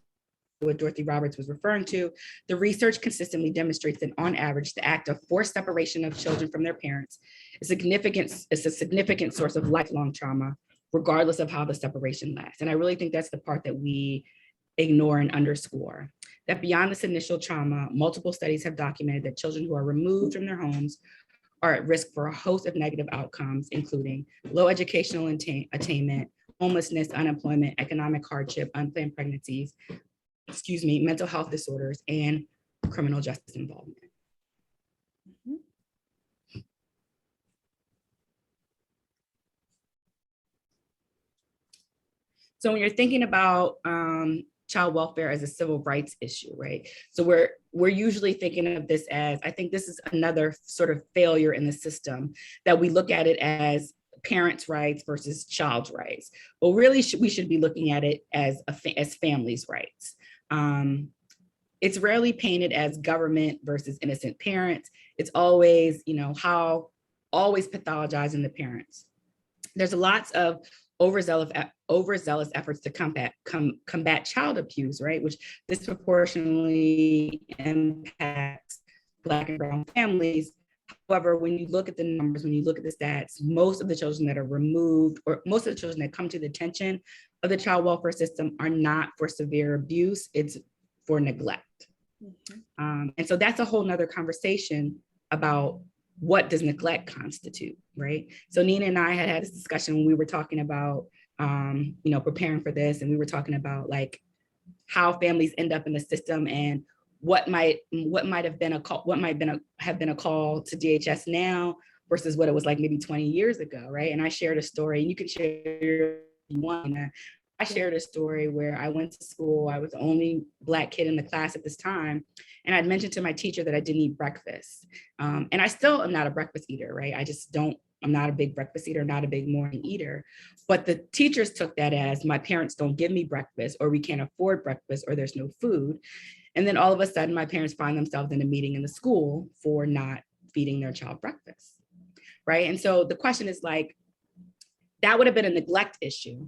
what Dorothy Roberts was referring to. The research consistently demonstrates that on average, the act of forced separation of children from their parents is a significant source of lifelong trauma, regardless of how the separation lasts. And I really think that's the part that we ignore and underscore. That beyond this initial trauma, multiple studies have documented that children who are removed from their homes are at risk for a host of negative outcomes, including low educational attainment, homelessness, unemployment, economic hardship, unplanned pregnancies, mental health disorders, and criminal justice involvement. Mm-hmm. So when you're thinking about child welfare as a civil rights issue, right? So we're usually thinking of this as, I think this is another sort of failure in the system, that we look at it as parents' rights versus child's rights. But really, we should be looking at it as families' rights. It's rarely painted as government versus innocent parents. It's always, always pathologizing the parents. There's lots of overzealous efforts to combat child abuse, right? Which disproportionately impacts Black and brown families. However, when you look at the numbers, when you look at the stats, most of the children that are removed, or most of the children that come to the attention of the child welfare system, are not for severe abuse, it's for neglect. Mm-hmm. And so that's a whole nother conversation about what does neglect constitute, right? So Nina and I had this discussion when we were talking about, preparing for this, and we were talking about like how families end up in the system and what might have been a call to DHS now versus what it was like maybe 20 years ago, right? And I shared a story, and you can share if you want. I shared a story where I went to school. I was the only Black kid in the class at this time. And I'd mentioned to my teacher that I didn't eat breakfast. And I still am not a breakfast eater, right? I'm not a big breakfast eater, not a big morning eater. But the teachers took that as my parents don't give me breakfast, or we can't afford breakfast, or there's no food. And then all of a sudden, my parents find themselves in a meeting in the school for not feeding their child breakfast, right? And so the question is like, that would have been a neglect issue.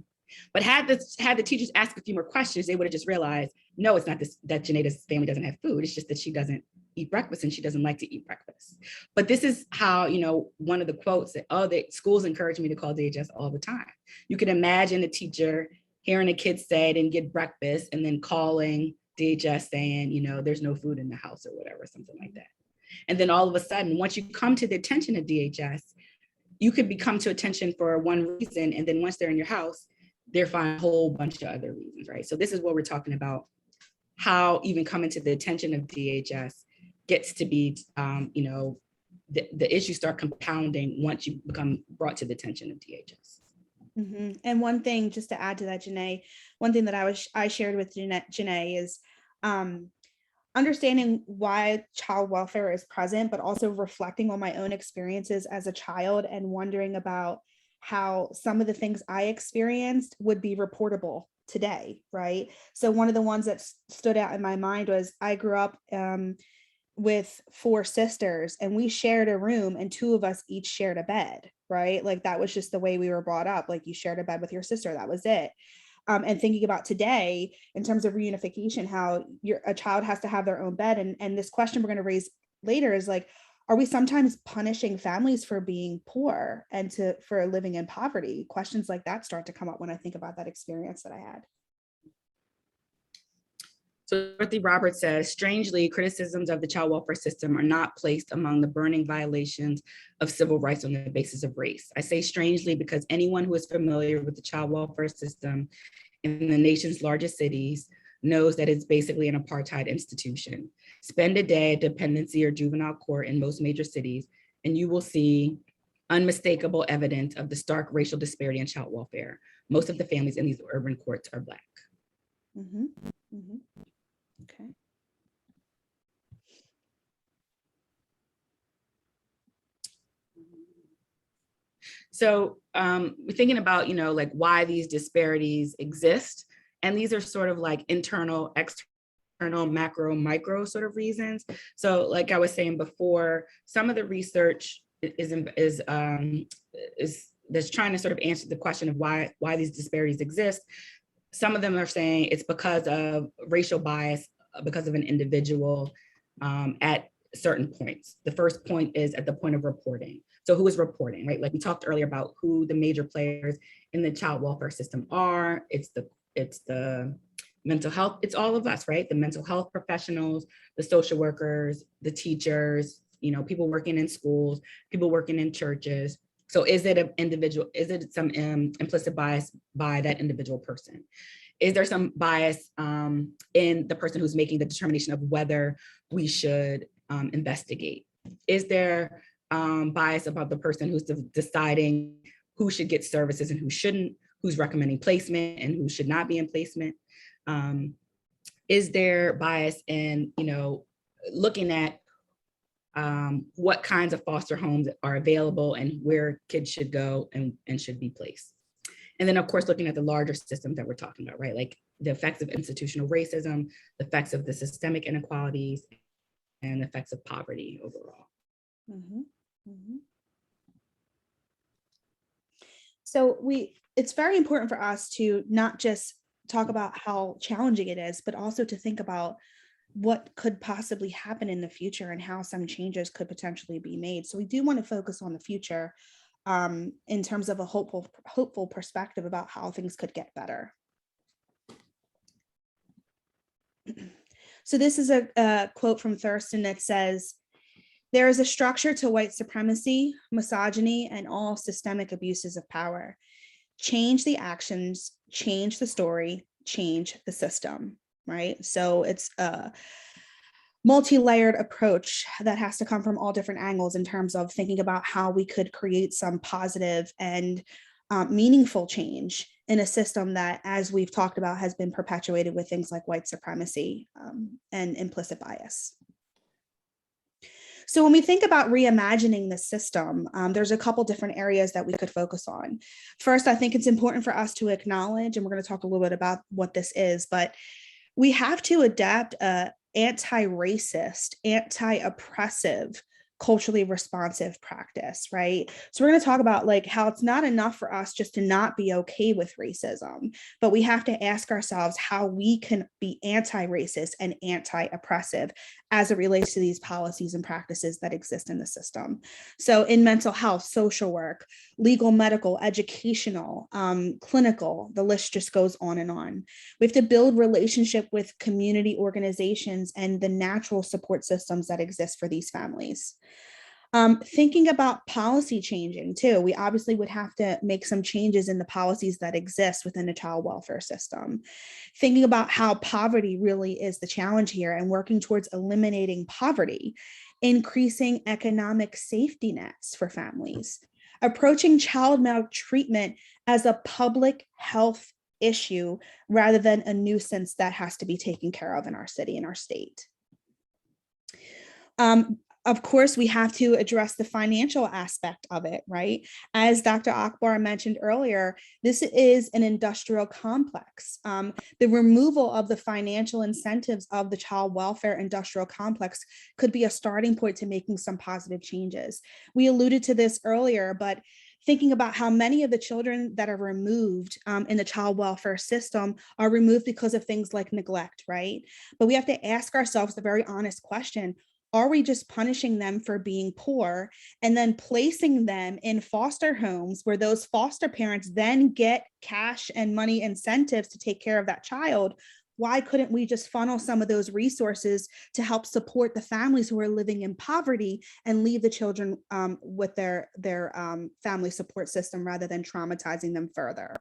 But had the teachers asked a few more questions, they would have just realized, no, it's not this, that Ginneh's family doesn't have food. It's just that she doesn't eat breakfast and she doesn't like to eat breakfast. But this is how, one of the quotes that, the schools encourage me to call DHS all the time. You can imagine a teacher hearing a kid say, I didn't get breakfast, and then calling DHS saying, there's no food in the house or whatever, something like that. And then all of a sudden, once you come to the attention of DHS, you could become to attention for one reason. And then once they're in your house, they're finding a whole bunch of other reasons, right? So this is what we're talking about, how even coming to the attention of DHS gets to be, the issues start compounding once you become brought to the attention of DHS. And one thing, just to add to that, Ginneh, one thing that I shared with Ginneh is understanding why child welfare is present, but also reflecting on my own experiences as a child and wondering about how some of the things I experienced would be reportable today, right? So one of the ones that stood out in my mind was I grew up with 4 sisters, and we shared a room, and 2 of us each shared a bed, right? Like that was just the way we were brought up. Like you shared a bed with your sister, that was it. And thinking about today in terms of reunification, how a child has to have their own bed. And this question we're going to raise later is like, are we sometimes punishing families for being poor and for living in poverty? Questions like that start to come up when I think about that experience that I had. So Dorothy Roberts says, strangely, criticisms of the child welfare system are not placed among the burning violations of civil rights on the basis of race. I say strangely because anyone who is familiar with the child welfare system in the nation's largest cities knows that it's basically an apartheid institution. Spend a day at dependency or juvenile court in most major cities, and you will see unmistakable evidence of the stark racial disparity in child welfare. Most of the families in these urban courts are Black. Okay. So we're thinking about, like why these disparities exist. And these are sort of like internal, external, macro, micro sort of reasons. So like I was saying before, some of the research is that's trying to sort of answer the question of why these disparities exist. Some of them are saying it's because of racial bias, because of an individual at certain points. The first point is at the point of reporting. So who is reporting, right? Like we talked earlier about who the major players in the child welfare system are. It's the mental health, it's all of us, right? The mental health professionals, the social workers, the teachers, people working in schools, people working in churches. So is it an individual, is it some implicit bias by that individual person? Is there some bias in the person who's making the determination of whether we should investigate? Is there bias about the person who's deciding who should get services and who shouldn't, who's recommending placement and who should not be in placement? Is there bias in, looking at what kinds of foster homes are available and where kids should go and should be placed? And then of course, looking at the larger systems that we're talking about, right? Like the effects of institutional racism, the effects of the systemic inequalities, and the effects of poverty overall. So it's very important for us to not just talk about how challenging it is, but also to think about what could possibly happen in the future and how some changes could potentially be made. So we do want to focus on the future in terms of a hopeful perspective about how things could get better. So this is a quote from Thurston that says, "There is a structure to white supremacy, misogyny, and all systemic abuses of power. Change the actions, change the story, change the system," right? So it's a multi-layered approach that has to come from all different angles in terms of thinking about how we could create some positive and meaningful change in a system that, as we've talked about, has been perpetuated with things like white supremacy and implicit bias. So when we think about reimagining the system, there's a couple different areas that we could focus on. First, I think it's important for us to acknowledge, and we're going to talk a little bit about what this is, but we have to adapt a anti-racist, anti-oppressive, culturally responsive practice, right? So we're going to talk about like how it's not enough for us just to not be okay with racism, but we have to ask ourselves how we can be anti-racist and anti-oppressive as it relates to these policies and practices that exist in the system. So in mental health, social work, legal, medical, educational, clinical, the list just goes on and on. We have to build relationship with community organizations and the natural support systems that exist for these families. Thinking about policy changing too, we obviously would have to make some changes in the policies that exist within the child welfare system. Thinking about how poverty really is the challenge here and working towards eliminating poverty, increasing economic safety nets for families, approaching child maltreatment as a public health issue rather than a nuisance that has to be taken care of in our city and our state. Of course, we have to address the financial aspect of it, right? As Dr. Akbar mentioned earlier, this is an industrial complex. The removal of the financial incentives of the child welfare industrial complex could be a starting point to making some positive changes. We alluded to this earlier, but thinking about how many of the children that are removed in the child welfare system are removed because of things like neglect, right? But we have to ask ourselves the very honest question, are we just punishing them for being poor and then placing them in foster homes where those foster parents then get cash and money incentives to take care of that child? Why couldn't we just funnel some of those resources to help support the families who are living in poverty and leave the children with their family support system rather than traumatizing them further?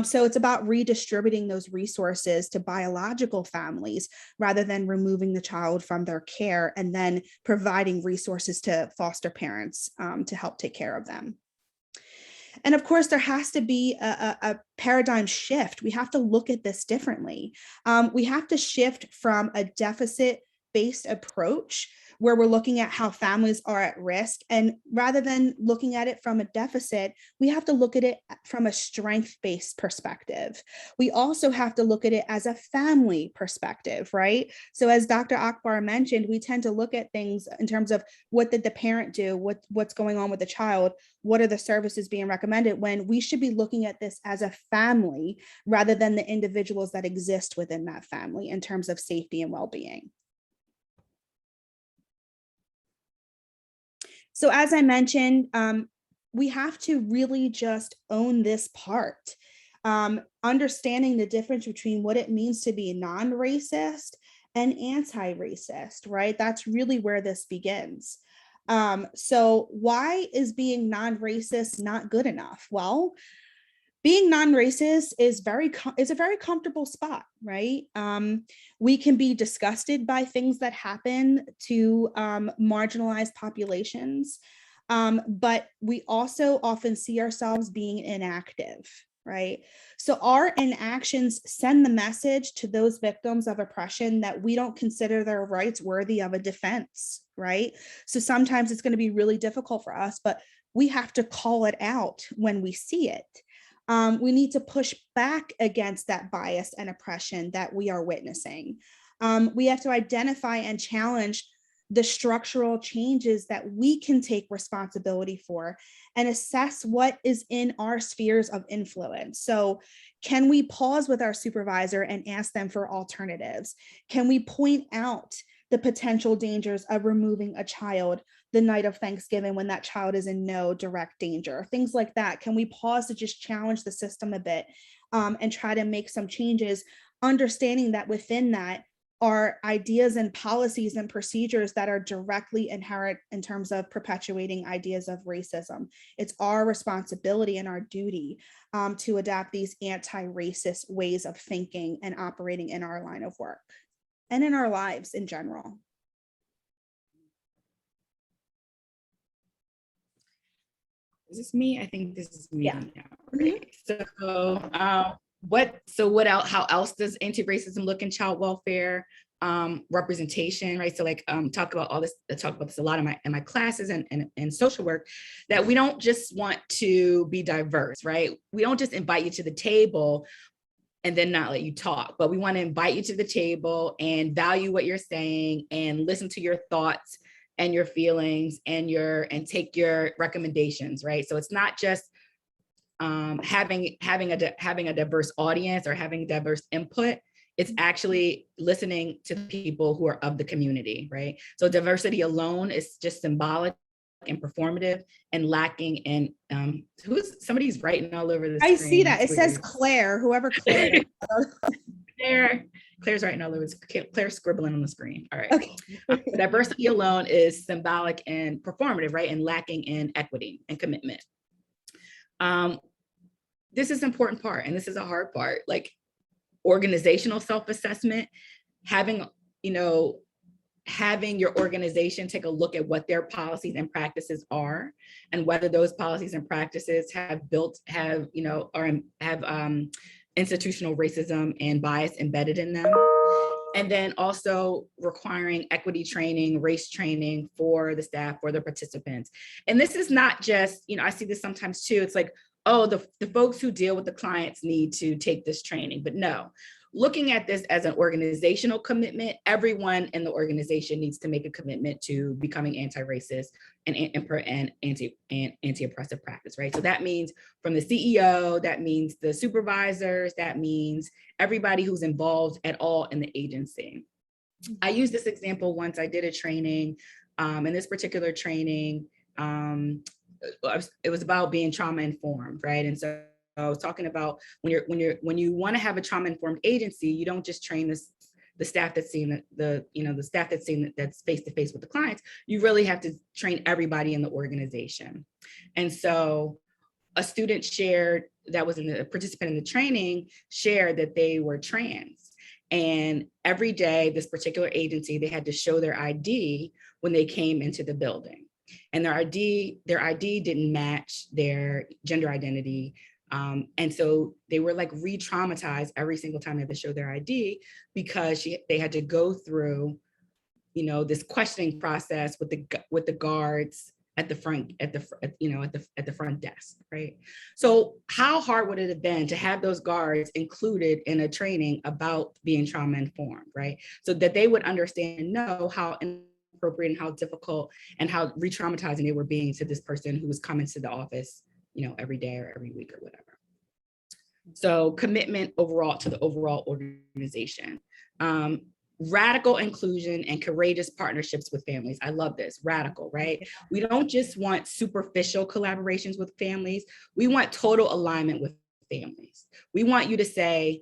So it's about redistributing those resources to biological families rather than removing the child from their care and then providing resources to foster parents to help take care of them. And of course, there has to be a paradigm shift. We have to look at this differently. We have to shift from a deficit-based approach where we're looking at how families are at risk. And rather than looking at it from a deficit, we have to look at it from a strength-based perspective. We also have to look at it as a family perspective, right? So as Dr. Akbar mentioned, we tend to look at things in terms of what did the parent do, what's going on with the child, what are the services being recommended, when we should be looking at this as a family rather than the individuals that exist within that family in terms of safety and well-being. So as I mentioned, we have to really just own this part, understanding the difference between what it means to be non-racist and anti-racist, right? That's really where this begins. So why is being non-racist not good enough? Well, being non-racist is a very comfortable spot, right? We can be disgusted by things that happen to marginalized populations, but we also often see ourselves being inactive, right? So our inactions send the message to those victims of oppression that we don't consider their rights worthy of a defense, right? So sometimes it's going to be really difficult for us, but we have to call it out when we see it. We need to push back against that bias and oppression that we are witnessing. We have to identify and challenge the structural changes that we can take responsibility for and assess what is in our spheres of influence. So can we pause with our supervisor and ask them for alternatives? Can we point out the potential dangers of removing a child the night of Thanksgiving when that child is in no direct danger? Things like that. Can we pause to just challenge the system a bit and try to make some changes, understanding that within that are ideas and policies and procedures that are directly inherent in terms of perpetuating ideas of racism. It's our responsibility and our duty to adapt these anti-racist ways of thinking and operating in our line of work and in our lives in general. Is this me? I think this is me. Yeah. Now, right? What else, how else does anti-racism look in child welfare representation, right? So like talk about this a lot in my classes and social work, that we don't just want to be diverse, right? We don't just invite you to the table and then not let you talk, but we want to invite you to the table and value what you're saying and listen to your thoughts and your feelings and take your recommendations, right? So it's not just having a diverse audience or having diverse input. It's actually listening to people who are of the community, right? So diversity alone is just symbolic and performative and lacking in somebody's writing all over the screen. I see that. It says Claire, whoever Claire. Claire's writing all over. Claire's scribbling on the screen. All right. Okay. Diversity alone is symbolic and performative, right? And lacking in equity and commitment. This is an important part, and this is a hard part, like organizational self-assessment, having your organization take a look at what their policies and practices are, and whether those policies and practices have institutional racism and bias embedded in them. And then also requiring equity training, race training for the staff, for the participants. And this is not just, I see this sometimes too. It's like, oh, the folks who deal with the clients need to take this training, but no. Looking at this as an organizational commitment, everyone in the organization needs to make a commitment to becoming anti-racist and anti-oppressive practice, right? So that means from the CEO, that means the supervisors, that means everybody who's involved at all in the agency. I used this example once. I did a training, and this particular training, it was about being trauma informed, right? And so I was talking about when you want to have a trauma informed agency, you don't just train the staff that's seeing the staff that's face to face with the clients. You really have to train everybody in the organization. And so a student shared, that was a participant in the training, shared that they were trans. And every day, this particular agency, they had to show their ID when they came into the building. And their ID didn't match their gender identity. And so they were like re-traumatized every single time they had to show their ID, because they had to go through, this questioning process with the guards at the front, at the front desk, right? So how hard would it have been to have those guards included in a training about being trauma informed, right? So that they would understand and know how inappropriate and how difficult and how re-traumatizing they were being to this person who was coming to the office, every day or every week or whatever. So commitment overall to the overall organization. Radical inclusion and courageous partnerships with families. I love this, radical, right? We don't just want superficial collaborations with families. We want total alignment with families. We want you to say,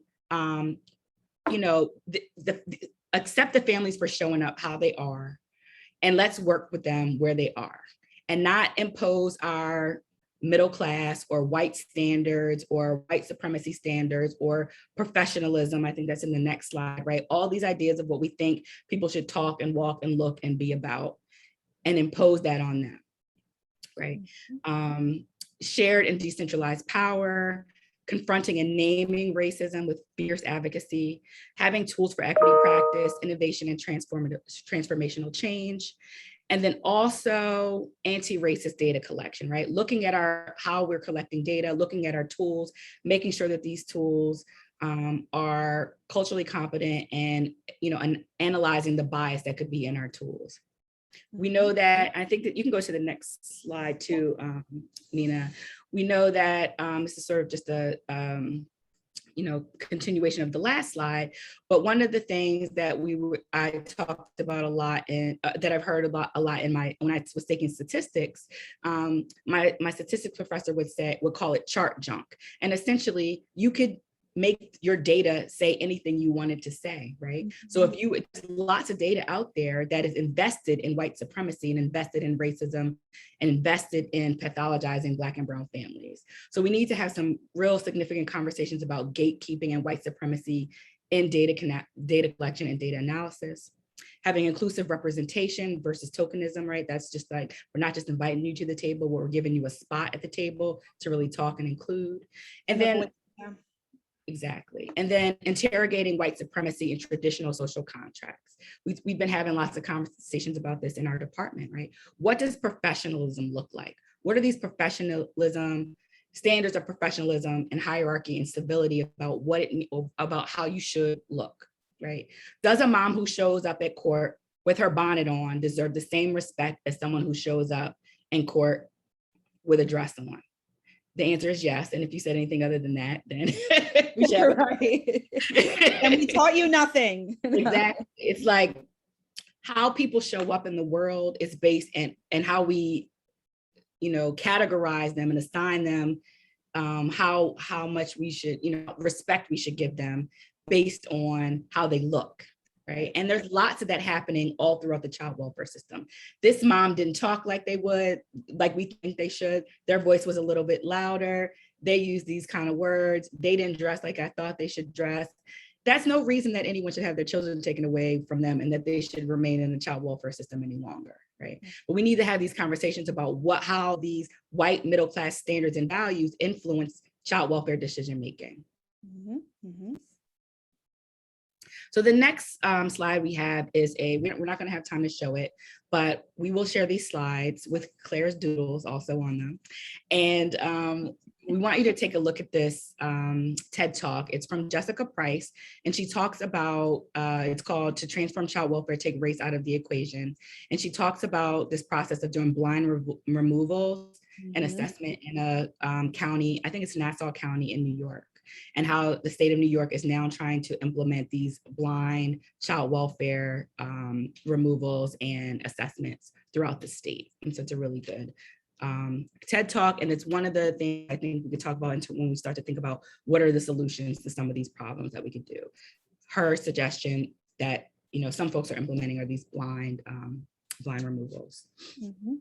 accept the families for showing up how they are, and let's work with them where they are, and not impose our middle class or white standards or white supremacy standards or professionalism. I think that's in the next slide, right? All these ideas of what we think people should talk and walk and look and be about, and impose that on them, right? Shared and decentralized power, confronting and naming racism with fierce advocacy, having tools for equity practice, innovation and transformational change. And then also anti-racist data collection, right? Looking at how we're collecting data, looking at our tools, making sure that these tools are culturally competent and, and analyzing the bias that could be in our tools. We know that, I think that you can go to the next slide too, Nina. We know that this is sort of just a, continuation of the last slide, but one of the things that I talked about a lot and that I've heard about a lot when I was taking statistics, my statistics professor would call it chart junk. And essentially you could make your data say anything you wanted to say, right? Mm-hmm. So it's lots of data out there that is invested in white supremacy and invested in racism and invested in pathologizing Black and brown families. So we need to have some real significant conversations about gatekeeping and white supremacy in data collection and data analysis. Having inclusive representation versus tokenism, right? That's just like, we're not just inviting you to the table, but we're giving you a spot at the table to really talk and include. And then exactly. And then interrogating white supremacy in traditional social contracts. We've been having lots of conversations about this in our department, right? What does professionalism look like? What are these standards of professionalism and hierarchy and civility about how you should look, right? Does a mom who shows up at court with her bonnet on deserve the same respect as someone who shows up in court with a dress on? The answer is yes. And if you said anything other than that, then we should right. And we taught you nothing. Exactly. It's like how people show up in the world is based and how we, categorize them and assign them how much we should, respect we should give them based on how they look, right? And there's lots of that happening all throughout the child welfare system. This mom didn't talk like they would, like we think they should. Their voice was a little bit louder. They use these kind of words. They didn't dress like I thought they should dress. That's no reason that anyone should have their children taken away from them and that they should remain in the child welfare system any longer, right? But we need to have these conversations about how these white middle-class standards and values influence child welfare decision-making. Mhm, mhm. So the next slide we have is we're not going to have time to show it, but we will share these slides with Claire's doodles also on them. And we want you to take a look at this TED Talk. It's from Jessica Price, and she talks about, it's called To Transform Child Welfare, Take Race Out of the Equation. And she talks about this process of doing blind removals and assessment in a county, I think it's Nassau County in New York, and how the state of New York is now trying to implement these blind child welfare removals and assessments throughout the state. And so it's a really good TED Talk. And it's one of the things I think we could talk about when we start to think about what are the solutions to some of these problems that we could do. Her suggestion that, you know, some folks are implementing are these blind removals. Mhm.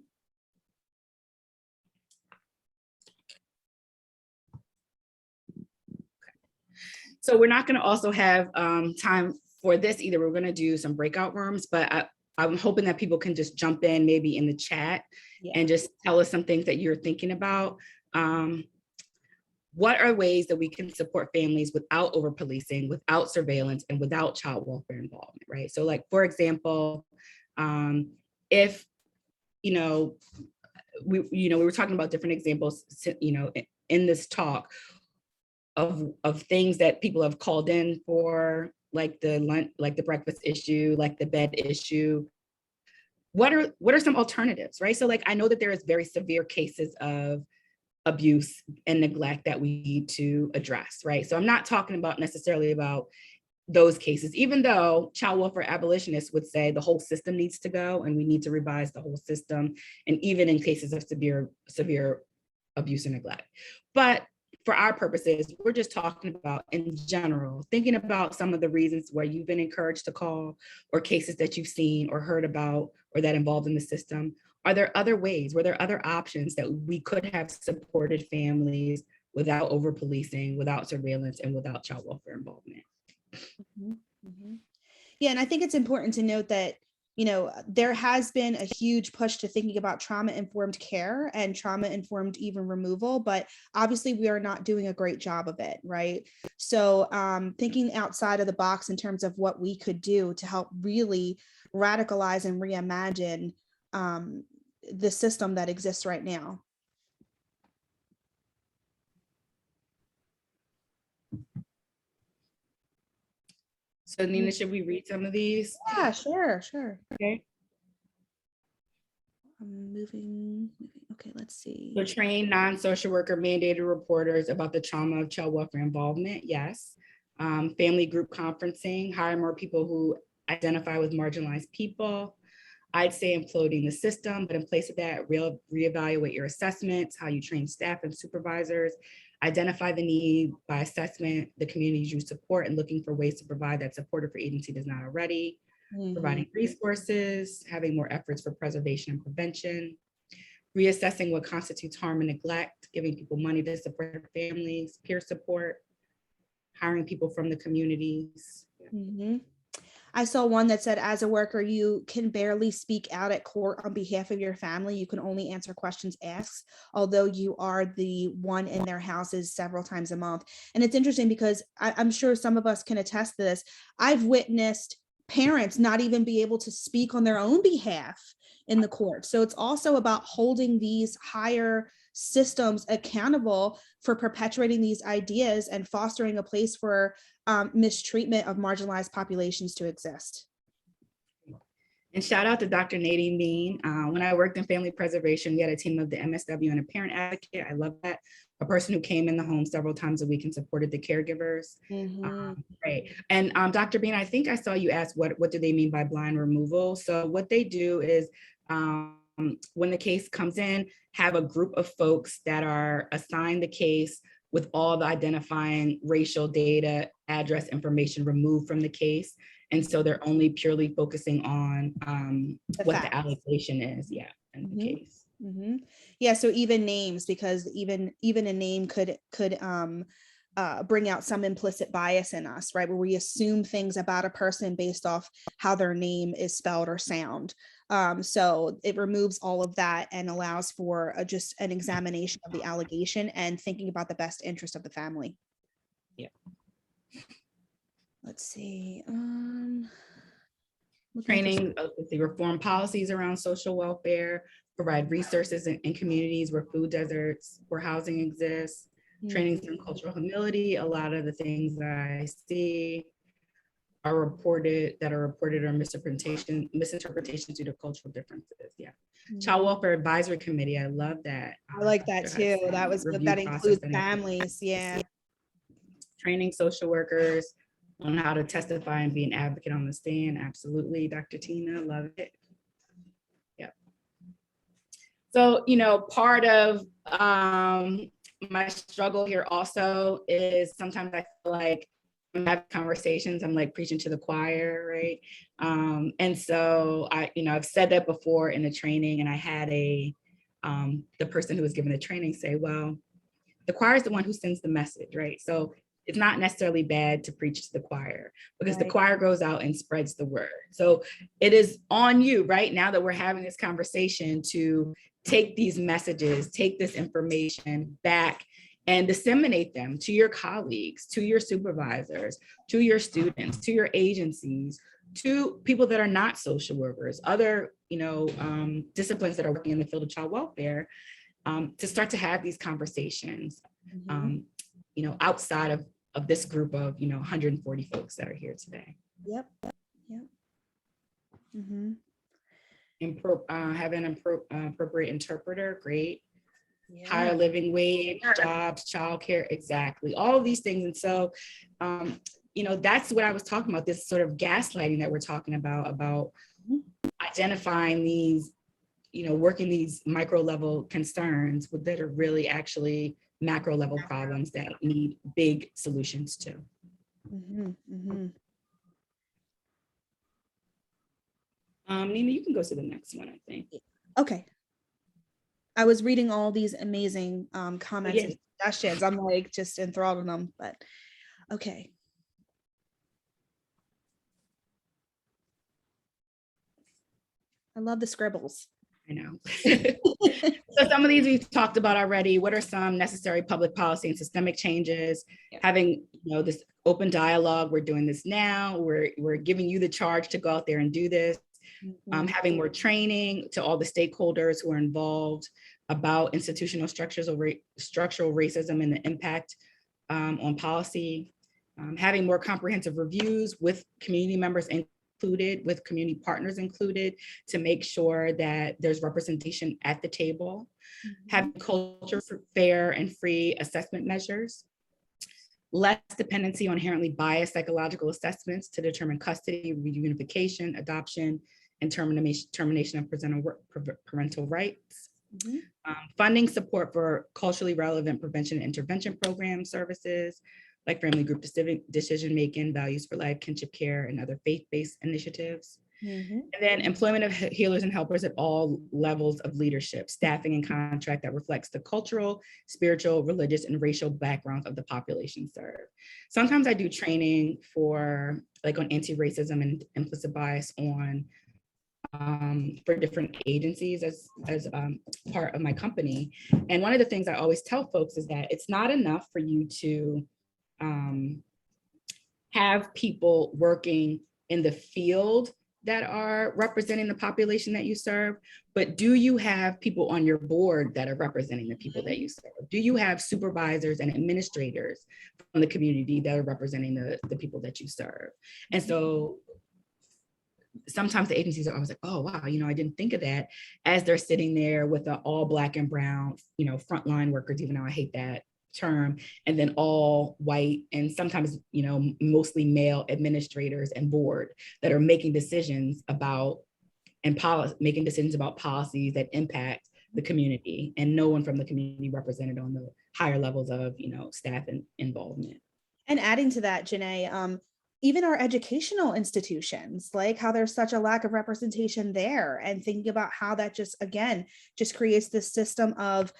So we're not going to also have time for this either. We're going to do some breakout rooms, but I'm hoping that people can just jump in maybe in the chat and just tell us some things that you're thinking about. What are ways that we can support families without over-policing, without surveillance, and without child welfare involvement, right? So like, for example, if, we were talking about different examples, in this talk, of things that people have called in for, like the lunch, like the breakfast issue, like the bed issue. What are some alternatives, right? So like, I know that there is very severe cases of abuse and neglect that we need to address, right? So I'm not talking about necessarily about those cases, even though child welfare abolitionists would say the whole system needs to go and we need to revise the whole system, and even in cases of severe abuse and neglect. But for our purposes, we're just talking about in general, thinking about some of the reasons where you've been encouraged to call, or cases that you've seen or heard about or that involved in the system. Are there other ways? Were there other options that we could have supported families without over-policing, without surveillance, and without child welfare involvement? Yeah, and I think it's important to note that, there has been a huge push to thinking about trauma-informed care and trauma-informed even removal, but obviously we are not doing a great job of it, right? So thinking outside of the box in terms of what we could do to help really radicalize and reimagine the system that exists right now. So Nina, should we read some of these? Yeah, sure. Okay. I'm moving. Okay, let's see. So train non-social worker mandated reporters about the trauma of child welfare involvement, yes. Family group conferencing, hire more people who identify with marginalized people. I'd say imploding the system, but in place of that, reevaluate your assessments, how you train staff and supervisors, identify the need by assessment, the communities you support, and looking for ways to provide that support if your agency does not already. Providing resources, having more efforts for preservation and prevention, reassessing what constitutes harm and neglect, giving people money to support their families, peer support, hiring people from the communities. I saw one that said, as a worker, you can barely speak out at court on behalf of your family. You can only answer questions asked, although you are the one in their houses several times a month. And it's interesting because I'm sure some of us can attest to this. I've witnessed parents not even be able to speak on their own behalf in the court. So it's also about holding these higher systems accountable for perpetuating these ideas and fostering a place for mistreatment of marginalized populations to exist. And shout out to Dr. Nadine Bean. When I worked in family preservation, we had a team of the MSW and a parent advocate. I love that. A person who came in the home several times a week and supported the caregivers. Right. And Dr. Bean, I think I saw you ask what do they mean by blind removal? So what they do is when the case comes in, have a group of folks that are assigned the case with all the identifying racial data address information removed from the case. And so they're only purely focusing on what the allegation is, in the case. Yeah, so even names, because even a name could bring out some implicit bias in us, right? Where we assume things about a person based off how their name is spelled or sound. So it removes all of that and allows for just an examination of the allegation and thinking about the best interest of the family. Yeah. Let's see. Training, the reform policies around social welfare, provide resources in communities where food deserts, where housing exists, trainings in cultural humility. A lot of the things that I see are reported or misinterpretations due to cultural differences. Yeah. Child Welfare Advisory Committee, I love that. I like that too. That includes families. Yeah. Training social workers on how to testify and be an advocate on the stand. Absolutely, Dr. Tina, love it. Yeah. So, part of my struggle here also is sometimes I feel like when I have conversations, I'm like preaching to the choir, right? And so I've said that before in the training, and I had the person who was given the training say, well, the choir is the one who sends the message, right? So it's not necessarily bad to preach to the choir, because the choir goes out and spreads the word. So it is on you, right? Now that we're having this conversation, to take these messages, take this information back and disseminate them to your colleagues, to your supervisors, to your students, to your agencies, to people that are not social workers, other disciplines that are working in the field of child welfare, to start to have these conversations, outside of this group of 140 folks that are here today. Yep. Have an appropriate interpreter, great. Yeah. Higher living wage, jobs, childcare, exactly, all of these things. And so, that's what I was talking about, this sort of gaslighting that we're talking about identifying these, working these micro level concerns that are really actually macro level problems that need big solutions to. Nina, you can go to the next one, I think. Okay. I was reading all these amazing comments and suggestions. I'm like just enthralled in them, but okay. I love the scribbles. I know. So some of these we've talked about already. What are some necessary public policy and systemic changes? Having this open dialogue. We're doing this now. We're giving you the charge to go out there and do this. Having more training to all the stakeholders who are involved about institutional structural racism and the impact on policy. Having more comprehensive reviews with community members included, with community partners included, to make sure that there's representation at the table. Having culture for fair and free assessment measures. Less dependency on inherently biased psychological assessments to determine custody, reunification, adoption, and termination of parental rights. Funding support for culturally relevant prevention and intervention program services, like family group decision-making, values for life, kinship care, and other faith-based initiatives. And then employment of healers and helpers at all levels of leadership, staffing and contract that reflects the cultural, spiritual, religious, and racial backgrounds of the population served. Sometimes I do training on anti-racism and implicit bias for different agencies as part of my company. And one of the things I always tell folks is that it's not enough for you to have people working in the field that are representing the population that you serve, but do you have people on your board that are representing the people that you serve? Do you have supervisors and administrators from the community that are representing the people that you serve? And so sometimes the agencies are always like, oh, wow, I didn't think of that, as they're sitting there with the all Black and brown, frontline workers, even though I hate that term, and then all white and sometimes, mostly male administrators and board that are making decisions about policies that impact the community, and no one from the community represented on the higher levels of, staff and involvement. And adding to that, Ginneh, even our educational institutions, like how there's such a lack of representation there, and thinking about how that just, again, just creates this system of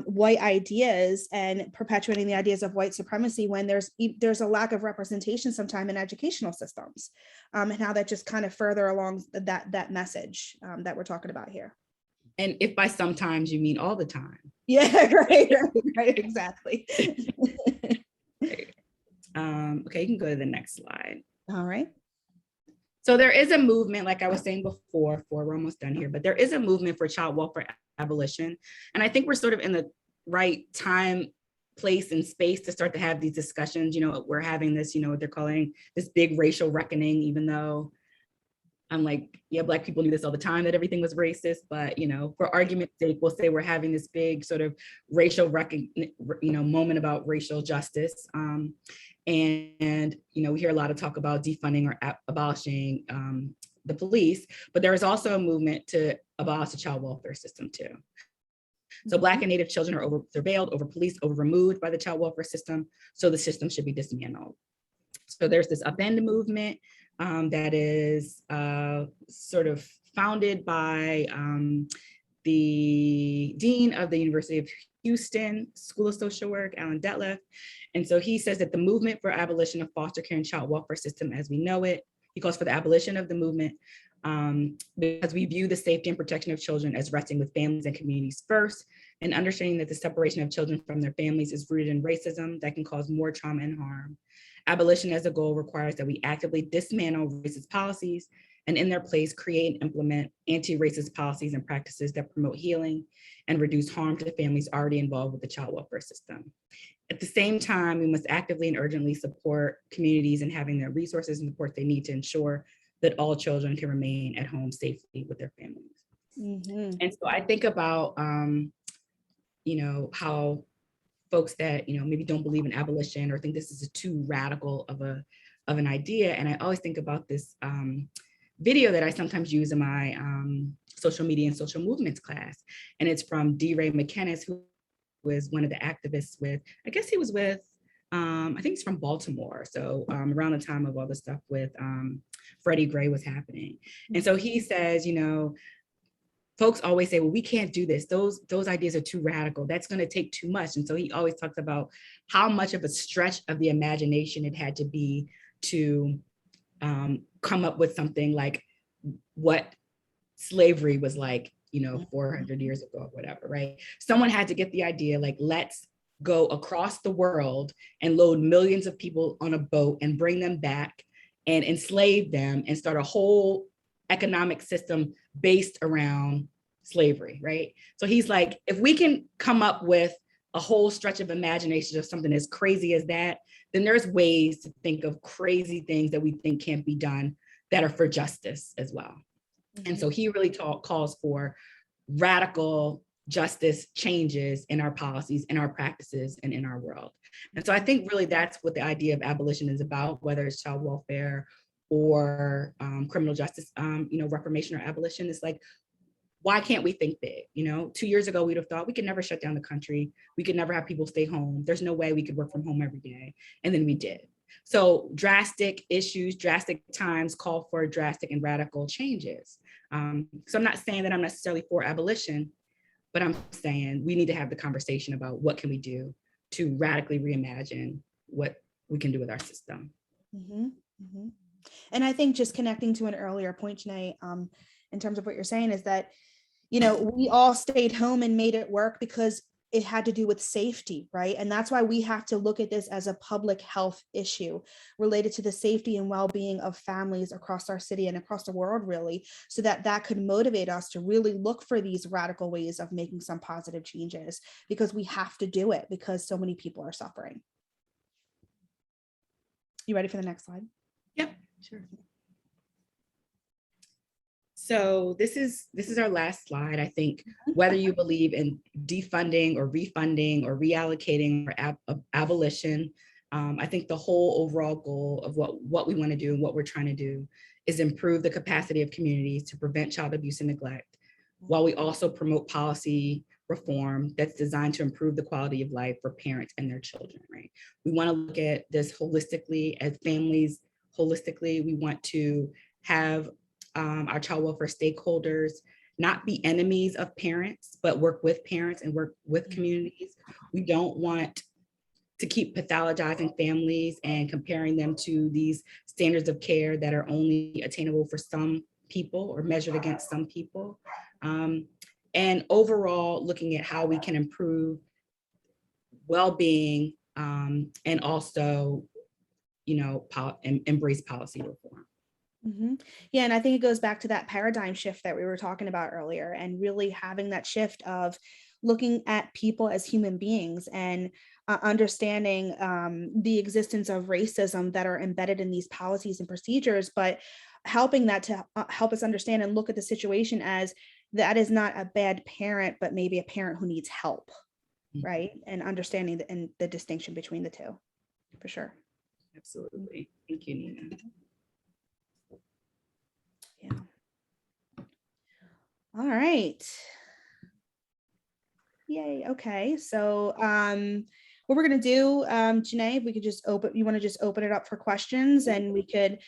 white ideas and perpetuating the ideas of white supremacy when there's a lack of representation sometime in educational systems, and how that just kind of further along that message that we're talking about here. And if by sometimes you mean all the time. Yeah, right, exactly. Okay, you can go to the next slide. All right. So there is a movement, like I was saying before, we're almost done here, but there is a movement for child welfare abolition. And I think we're sort of in the right time, place, and space to start to have these discussions. You know, we're having this, you know, what they're calling this big racial reckoning, even though I'm like, yeah, Black people knew this all the time, that everything was racist, but, you know, for argument's sake, we'll say we're having this big sort of racial moment about racial justice. And, you know, we hear a lot of talk about defunding or abolishing the police, but there is also a movement to abolish the child welfare system too. So Black and Native children are surveilled, over-policed, over-removed by the child welfare system, so the system should be dismantled. So there's this upend movement that is sort of founded by the Dean of the University of Houston School of Social Work, Alan Detlef. And so he says that the movement for abolition of foster care and child welfare system as we know it, he calls for the abolition of the movement because we view the safety and protection of children as resting with families and communities first, and understanding that the separation of children from their families is rooted in racism that can cause more trauma and harm. Abolition as a goal requires that we actively dismantle racist policies and in their place create and implement anti-racist policies and practices that promote healing and reduce harm to families already involved with the child welfare system. At the same time, we must actively and urgently support communities in having the resources and support they need to ensure that all children can remain at home safely with their families. Mm-hmm. And so I think about, you know, how folks that, you know, maybe don't believe in abolition or think this is too radical of an idea. And I always think about this video that I sometimes use in my social media and social movements class. And it's from D. Ray McKennis, who was one of the activists with, I guess he was with, I think he's from Baltimore. So around the time of all the stuff with Freddie Gray was happening. And so he says, you know, folks always say, well, we can't do this. Those ideas are too radical. That's going to take too much. And so he always talks about how much of a stretch of the imagination it had to be to come up with something like what slavery was like, you know, 400 years ago or whatever, right? Someone had to get the idea, like, let's go across the world and load millions of people on a boat and bring them back and enslave them and start a whole economic system based around slavery, right? So he's like, if we can come up with a whole stretch of imagination of something as crazy as that, then there's ways to think of crazy things that we think can't be done that are for justice as well. Mm-hmm. And so he really calls for radical justice changes in our policies, in our practices, and in our world. And so I think really that's what the idea of abolition is about, whether it's child welfare or criminal justice, you know, reformation or abolition. Is like, why can't we think big? You know, 2 years ago, we'd have thought we could never shut down the country. We could never have people stay home. There's no way we could work from home every day. And then we did. So drastic issues, drastic times call for drastic and radical changes. So I'm not saying that I'm necessarily for abolition, but I'm saying we need to have the conversation about what can we do to radically reimagine what we can do with our system. Mm-hmm. Mm-hmm. And I think just connecting to an earlier point, Ginneh, in terms of what you're saying is that, you know, we all stayed home and made it work because it had to do with safety, right? And that's why we have to look at this as a public health issue related to the safety and well-being of families across our city and across the world, really, so that that could motivate us to really look for these radical ways of making some positive changes, because we have to do it because so many people are suffering. You ready for the next slide? Yep, sure. So this is our last slide. I think whether you believe in defunding or refunding or reallocating or abolition, I think the whole overall goal of what we want to do and what we're trying to do is improve the capacity of communities to prevent child abuse and neglect, while we also promote policy reform that's designed to improve the quality of life for parents and their children, right? We want to look at this holistically as families. Holistically, we want to have our child welfare stakeholders not be enemies of parents, but work with parents and work with communities. We don't want to keep pathologizing families and comparing them to these standards of care that are only attainable for some people or measured against some people. And overall, looking at how we can improve well-being and also, embrace policy reform. Yeah, and I think it goes back to that paradigm shift that we were talking about earlier, and really having that shift of looking at people as human beings and understanding the existence of racism that are embedded in these policies and procedures, but helping that to help us understand and look at the situation as that is not a bad parent, but maybe a parent who needs help, right? And understanding the distinction between the two, for sure. Absolutely. Thank you, Nina. Yeah. All right. Yay. Okay. So what we're going to do, Ginneh, if we could just you want to just open it up for questions, and we could,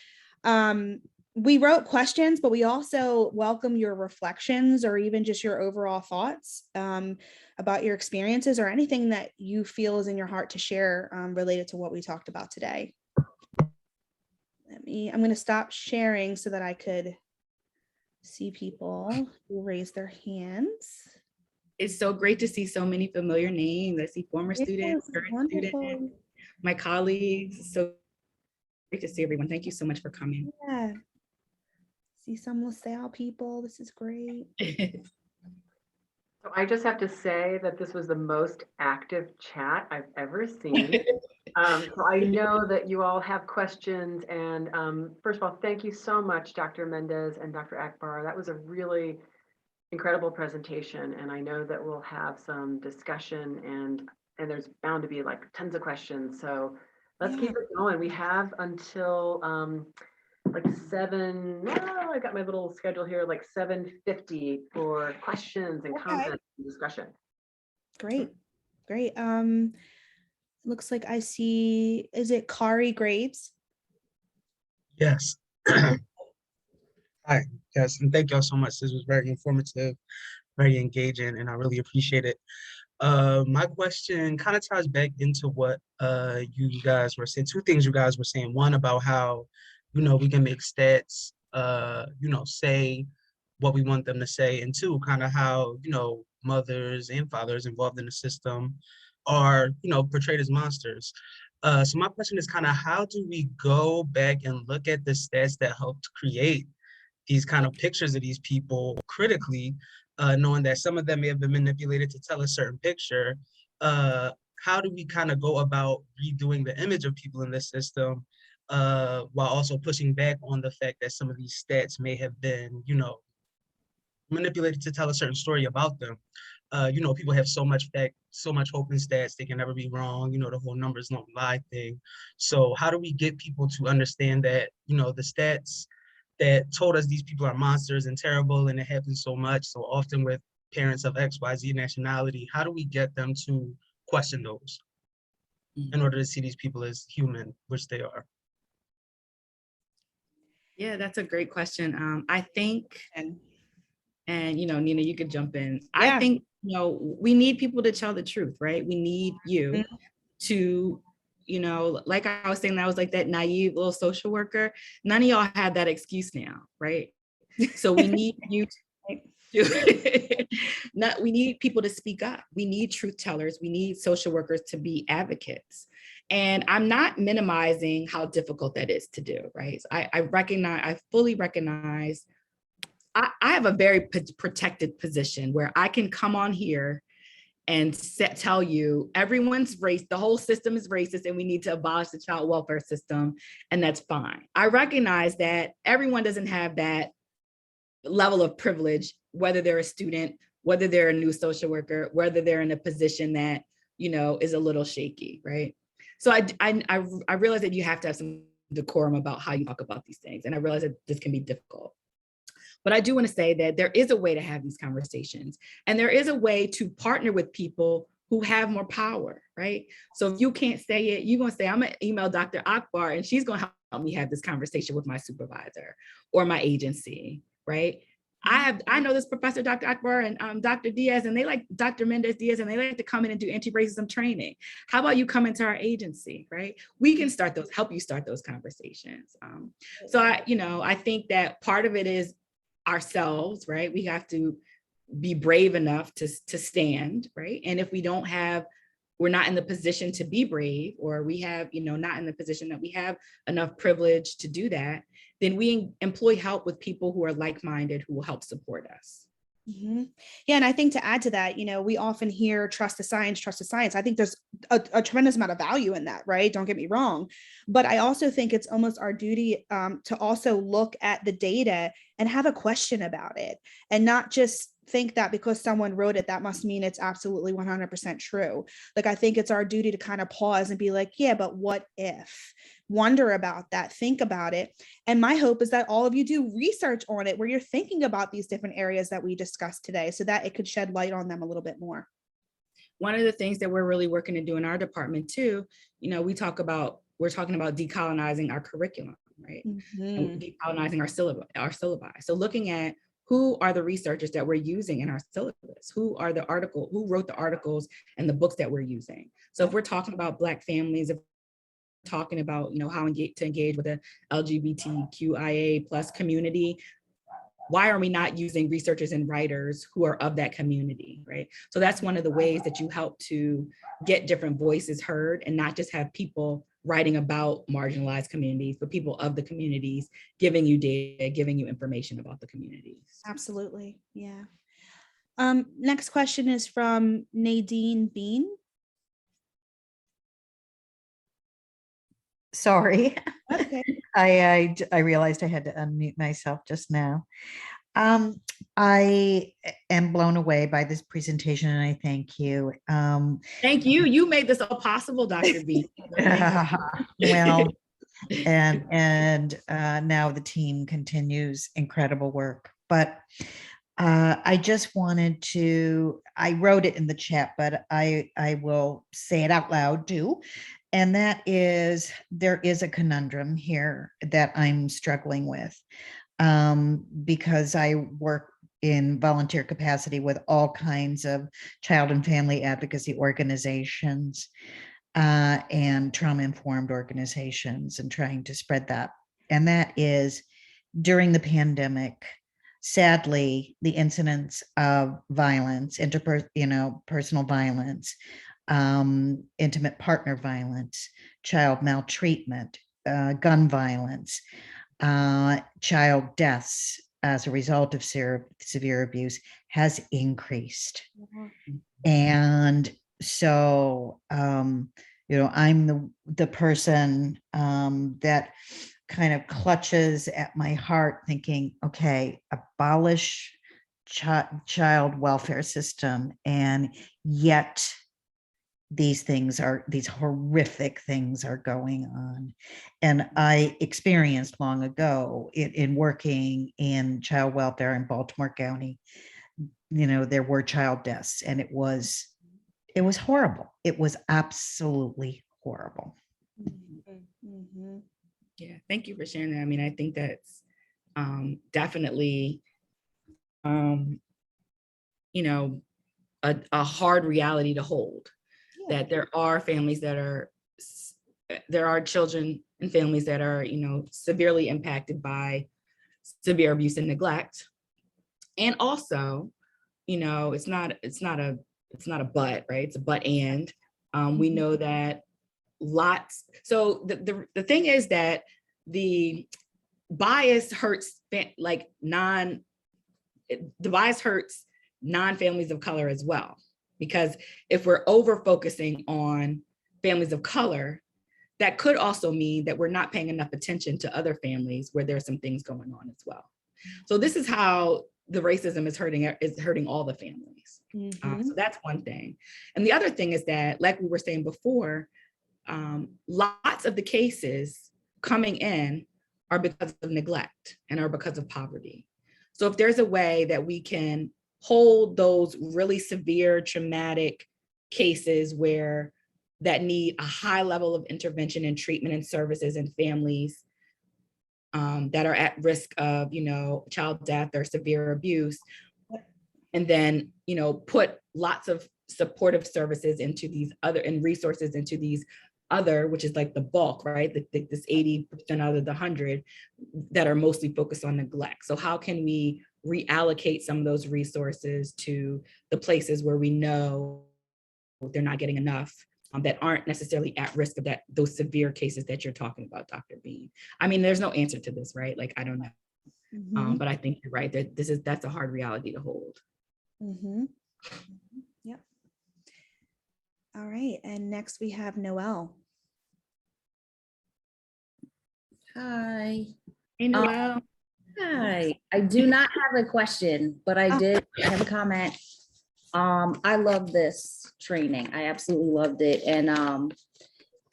we wrote questions, but we also welcome your reflections or even just your overall thoughts about your experiences or anything that you feel is in your heart to share related to what we talked about today. I'm going to stop sharing so that I could see people who raise their hands. It's so great to see so many familiar names. I see former students, current wonderful. students, my colleagues. So great to see everyone. Thank you so much for coming. Yeah. See some LaSalle people. This is great. So I just have to say that this was the most active chat I've ever seen. So I know that you all have questions. And first of all, thank you so much, Dr. Mendez and Dr. Akbar. That was a really incredible presentation. And I know that we'll have some discussion and there's bound to be like tons of questions. So let's keep it going. We have until like I got my little schedule here, like 7:50 for questions and comments and discussion. Great. Looks like I see, is it Kari Graves? Yes. Hi, yes, and thank y'all so much. This was very informative, very engaging, and I really appreciate it. My question kind of ties back into what you guys were saying. Two things you guys were saying. One about how, we can make stats, say what we want them to say. And two, kind of how, mothers and fathers involved in the system are, portrayed as monsters. So my question is kind of how do we go back and look at the stats that helped create these kind of pictures of these people critically, knowing that some of them may have been manipulated to tell a certain picture. How do we kind of go about redoing the image of people in this system while also pushing back on the fact that some of these stats may have been, manipulated to tell a certain story about them? People have so much hope in stats, they can never be wrong, the whole numbers don't lie thing. So how do we get people to understand that, the stats that told us these people are monsters and terrible and it happens so much, so often with parents of XYZ nationality, how do we get them to question those in order to see these people as human, which they are? Yeah, that's a great question. I think, and Nina, you could jump in. Yeah. I think, we need people to tell the truth, right? We need you to, like I was saying, I was like that naive little social worker. None of y'all have that excuse now, right? So we need you we need people to speak up. We need truth tellers. We need social workers to be advocates. And I'm not minimizing how difficult that is to do, right? So I fully recognize I have a very protected position where I can come on here and tell you everyone's the whole system is racist and we need to abolish the child welfare system, and that's fine. I recognize that everyone doesn't have that level of privilege, whether they're a student, whether they're a new social worker, whether they're in a position that, is a little shaky, right? So I realize that you have to have some decorum about how you talk about these things, and I realize that this can be difficult. But I do want to say that there is a way to have these conversations, and there is a way to partner with people who have more power, right? So if you can't say it, you're going to say, I'm going to email Dr. Akbar, and she's going to help me have this conversation with my supervisor or my agency, right? I know this professor, Dr. Akbar and Dr. Diaz, and they like Dr. Mendez-Diaz, and they like to come in and do anti-racism training. How about you come into our agency, right? We can start those, help you start those conversations. So I think that part of it is ourselves, right? We have to be brave enough to stand, right? And if we don't have, we're not in the position to be brave, or we have, not in the position that we have enough privilege to do that, then we employ help with people who are like-minded, who will help support us. Mm-hmm. Yeah, and I think to add to that, we often hear trust the science, trust the science. I think there's a tremendous amount of value in that, right? Don't get me wrong. But I also think it's almost our duty to also look at the data and have a question about it, and not just think that because someone wrote it, that must mean it's absolutely 100% true. Like, I think it's our duty to kind of pause and be like, yeah, but what if? Wonder about that, think about it. And my hope is that all of you do research on it, where you're thinking about these different areas that we discussed today, so that it could shed light on them a little bit more. One of the things that we're really working to do in our department too, we're talking about decolonizing our curriculum, right? Mm-hmm. And decolonizing our syllabi. So looking at who are the researchers that we're using in our syllabus, who wrote the articles and the books that we're using. So if we're talking about Black families, if talking about how to engage with the LGBTQIA plus community, why are we not using researchers and writers who are of that community, right? So that's one of the ways that you help to get different voices heard, and not just have people writing about marginalized communities, but people of the communities giving you data, giving you information about the communities. Absolutely, yeah. Next question is from Nadine Bean. Sorry. Okay. I realized I had to unmute myself just now. I am blown away by this presentation, and I thank you. Thank you. You made this all possible, Dr. B. Well, and now the team continues incredible work. But I just wanted to, I wrote it in the chat, but I will say it out loud too. And that is, there is a conundrum here that I'm struggling with, because I work in volunteer capacity with all kinds of child and family advocacy organizations and trauma-informed organizations, and trying to spread that. And that is, during the pandemic, sadly, the incidence of violence, personal violence, intimate partner violence, child maltreatment, gun violence, child deaths as a result of severe abuse has increased. Mm-hmm. And so, I'm the person that kind of clutches at my heart, thinking, okay, abolish child welfare system, and yet these horrific things are going on. And I experienced long ago in working in child welfare in Baltimore County, there were child deaths, and it was horrible. It was absolutely horrible. Mm-hmm. Yeah, thank you for sharing that. I mean, I think that's definitely, a hard reality to hold. Yeah. That there are children and families that are, severely impacted by severe abuse and neglect. And also, it's not a but, right? It's a but and. We know that so the thing is that the bias hurts non-families of color as well. Because if we're over focusing on families of color, that could also mean that we're not paying enough attention to other families where there's some things going on as well. So this is how the racism is hurting all the families. Mm-hmm. So that's one thing. And the other thing is that, like we were saying before, lots of the cases coming in are because of neglect and are because of poverty. So if there's a way that we can hold those really severe traumatic cases where that need a high level of intervention and treatment and services in families that are at risk of, child death or severe abuse, and then, put lots of supportive services into these other and resources into these other, which is like the bulk, right? This 80% out of the 100 that are mostly focused on neglect. So how can we reallocate some of those resources to the places where we know they're not getting enough, that aren't necessarily at risk of those severe cases that you're talking about, Dr. Bean? I mean, there's no answer to this, right? Like, I don't know. But I think you're right, that that's a hard reality to hold. Yep. All right, and next we have Noelle. Hi. Hey, Noelle. Hi. I do not have a question, but I did have a comment. I love this training. I absolutely loved it. And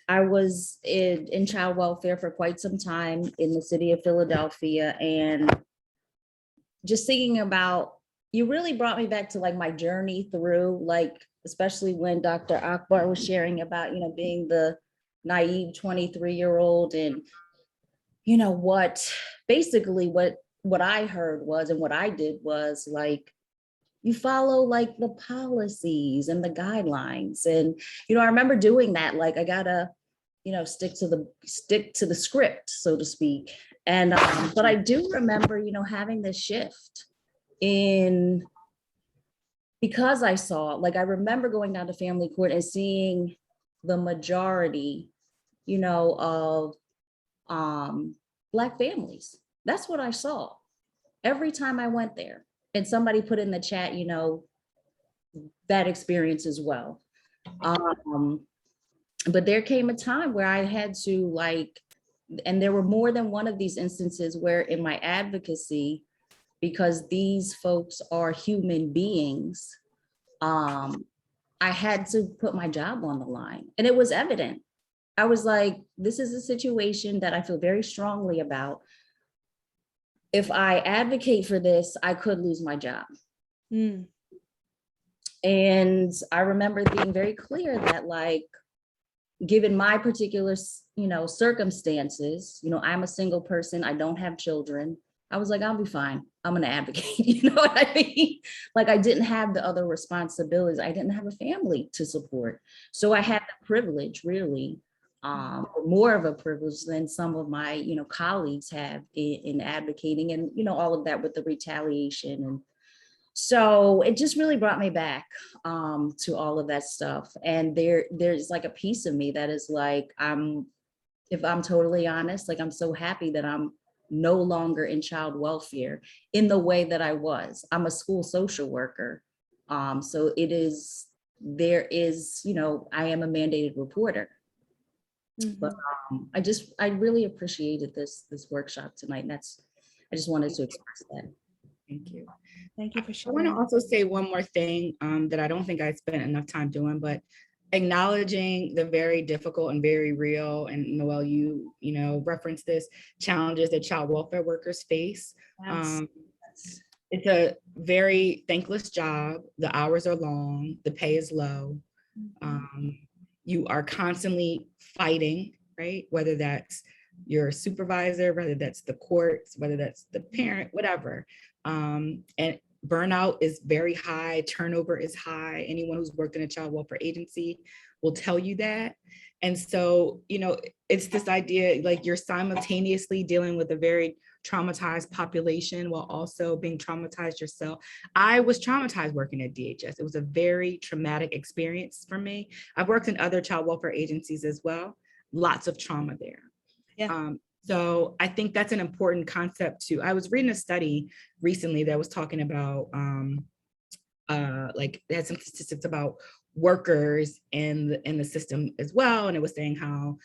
I was in child welfare for quite some time in the city of Philadelphia, and just thinking about, you really brought me back to like my journey through, like, especially when Dr. Akbar was sharing about, being the naive 23-year-old, and what I heard was, and what I did was, like, you follow like the policies and the guidelines. And, I remember doing that. Like, I gotta, stick to the script, so to speak. And, but I do remember, having this shift because I saw, like, I remember going down to family court and seeing the majority, of Black families. That's what I saw every time I went there. And somebody put in the chat, that experience as well. But there came a time where I had to, like, and there were more than one of these instances where in my advocacy, because these folks are human beings, I had to put my job on the line. And it was evident. I was like, this is a situation that I feel very strongly about. If I advocate for this, I could lose my job. And I remember being very clear that, like, given my particular, circumstances, I'm a single person, I don't have children. I was like, I'll be fine. I'm gonna advocate, you know what I mean? Like, I didn't have the other responsibilities. I didn't have a family to support. So I had the privilege, really, more of a privilege than some of my, colleagues have in advocating, and, all of that with the retaliation. And so it just really brought me back to all of that stuff. And there's like a piece of me that is like, if I'm totally honest, like, I'm so happy that I'm no longer in child welfare in the way that I was. I'm a school social worker. So I am a mandated reporter. But I really appreciated this workshop tonight. And I just wanted to express that. Thank you. Thank you for I sharing. want to also say one more thing that I don't think I spent enough time doing, but acknowledging the very difficult and very real, and Noelle, you referenced this, challenges that child welfare workers face. It's a very thankless job. The hours are long, the pay is low. You are constantly fighting, right? Whether that's your supervisor, whether that's the courts, whether that's the parent, whatever. And burnout is very high, turnover is high. Anyone who's worked in a child welfare agency will tell you that. And so, it's this idea, like, you're simultaneously dealing with a very traumatized population while also being traumatized yourself. I was traumatized working at DHS. It was a very traumatic experience for me. I've worked in other child welfare agencies as well. Lots of trauma there. Yeah. So I think that's an important concept too. I was reading a study recently that was talking about, like, they had some statistics about workers in the system as well. And it was saying how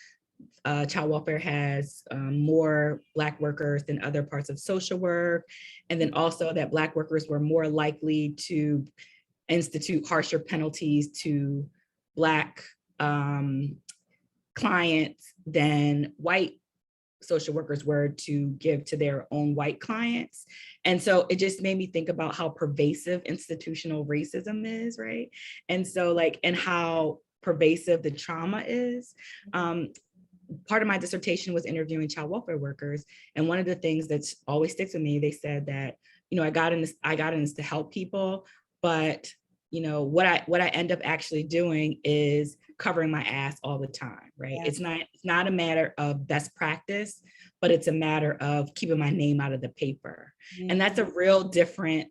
child welfare has more Black workers than other parts of social work. And then also that Black workers were more likely to institute harsher penalties to Black clients than white social workers were to give to their own white clients. And so it just made me think about how pervasive institutional racism is, right? And so like, and how pervasive the trauma is. Part of my dissertation was interviewing child welfare workers. And one of the things that's always sticks with me, they said that, I got in this to help people, but what I end up actually doing is covering my ass all the time, right? Yeah. It's not a matter of best practice, but it's a matter of keeping my name out of the paper. And that's a real different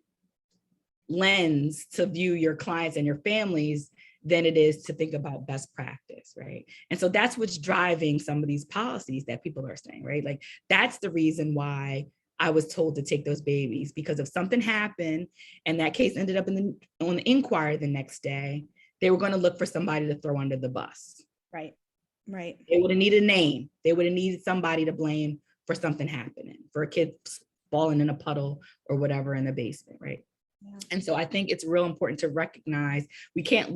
lens to view your clients and your families than it is to think about best practice, right? And so that's what's driving some of these policies that people are saying, right? Like that's the reason why I was told to take those babies, because if something happened and that case ended up on the inquiry the next day, they were going to look for somebody to throw under the bus. Right. Right. They would have needed a name. They would have needed somebody to blame for something happening, for a kid falling in a puddle or whatever in the basement, right? Yeah. And so I think it's real important to recognize we can't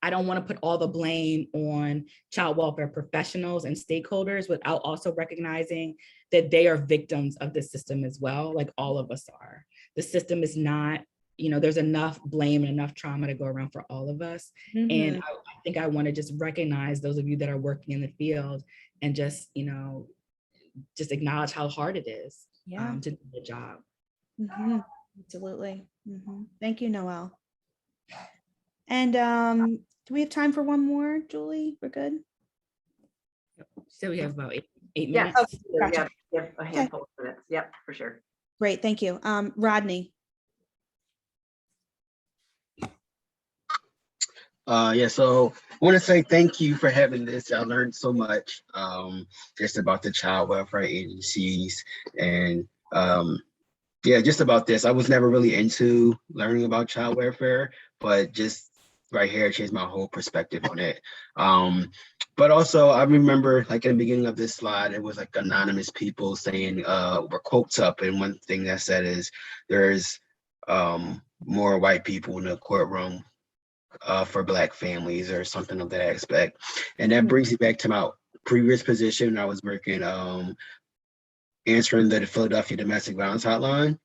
I don't want to put all the blame on child welfare professionals and stakeholders without also recognizing that they are victims of the system as well, like all of us are. The system is not, there's enough blame and enough trauma to go around for all of us. And I think I want to just recognize those of you that are working in the field and just, just acknowledge how hard it is to do the job. Absolutely. Thank you, Noelle. And do we have time for one more, Julie? We're good? So we have about eight Yes, minutes. Gotcha. we have a handful of minutes. Yep, for sure. Great, thank you. Rodney. Yeah, so I want to say thank you for having this. I learned so much just about the child welfare agencies and yeah, just about this. I was never really into learning about child welfare, but just right here changed my whole perspective on it. But also I remember like in the beginning of this slide, it was like anonymous people saying were quotes up, and one thing that said is there's more white people in the courtroom for Black families or something of that aspect. And that brings me back to my previous position. I was working answering the Philadelphia Domestic Violence Hotline.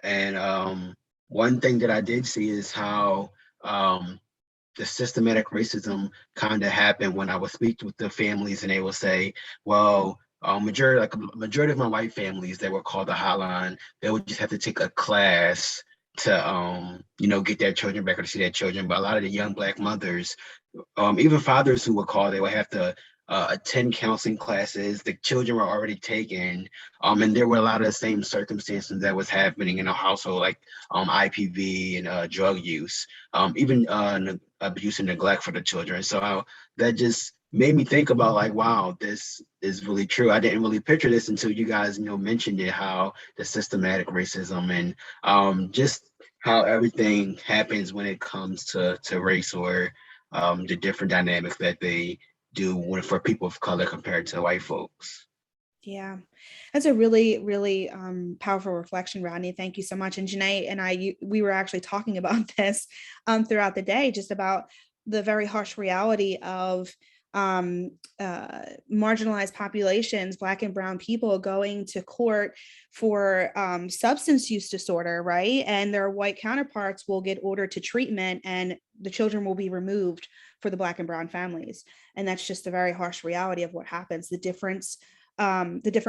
And one thing that I did see is how the systematic racism kind of happened when I would speak with the families, and they will say, well, majority of my white families that were called the hotline, they would just have to take a class to get their children back or to see their children. But a lot of the young Black mothers, even fathers who would call, they would have to attend counseling classes. The children were already taken, and there were a lot of the same circumstances that was happening in a household, like IPV and drug use, even abuse and neglect for the children. So that just made me think about like, wow, this is really true. I didn't really picture this until you guys, mentioned it, how the systematic racism and just how everything happens when it comes to race, or the different dynamics that they do for people of color compared to white folks. Yeah, that's a really, really powerful reflection, Rodney. Thank you so much. And Ginneh and we were actually talking about this throughout the day, just about the very harsh reality of marginalized populations, Black and brown people, going to court for substance use disorder, right? And their white counterparts will get ordered to treatment, and the children will be removed for the Black and brown families. And that's just a very harsh reality of what happens, the different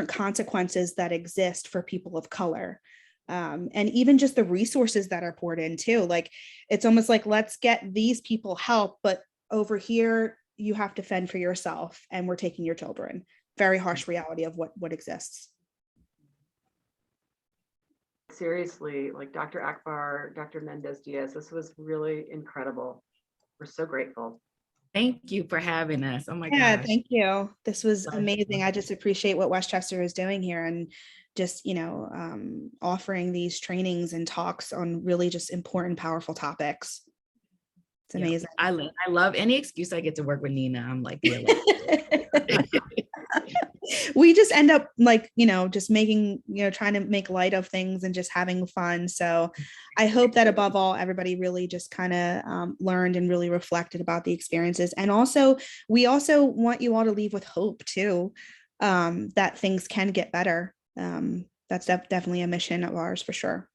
consequences that exist for people of color. And even just the resources that are poured in too. Like, it's almost like, let's get these people help, but over here, you have to fend for yourself, and we're taking your children. Very harsh reality of what exists. Seriously, like Dr. Akbar, Dr. Mendez-Diaz, this was really incredible. We're so grateful. Thank you for having us. Oh my Yeah, gosh. thank you. This was amazing. I just appreciate what Westchester is doing here, and just, offering these trainings and talks on really just important, powerful topics. It's amazing. Yeah, I love any excuse I get to work with Nina. I'm like, really. We just end up like, just making, trying to make light of things and just having fun. So I hope that above all, everybody really just kind of learned and really reflected about the experiences. And also, we also want you all to leave with hope too. that things can get better. That's definitely a mission of ours for sure.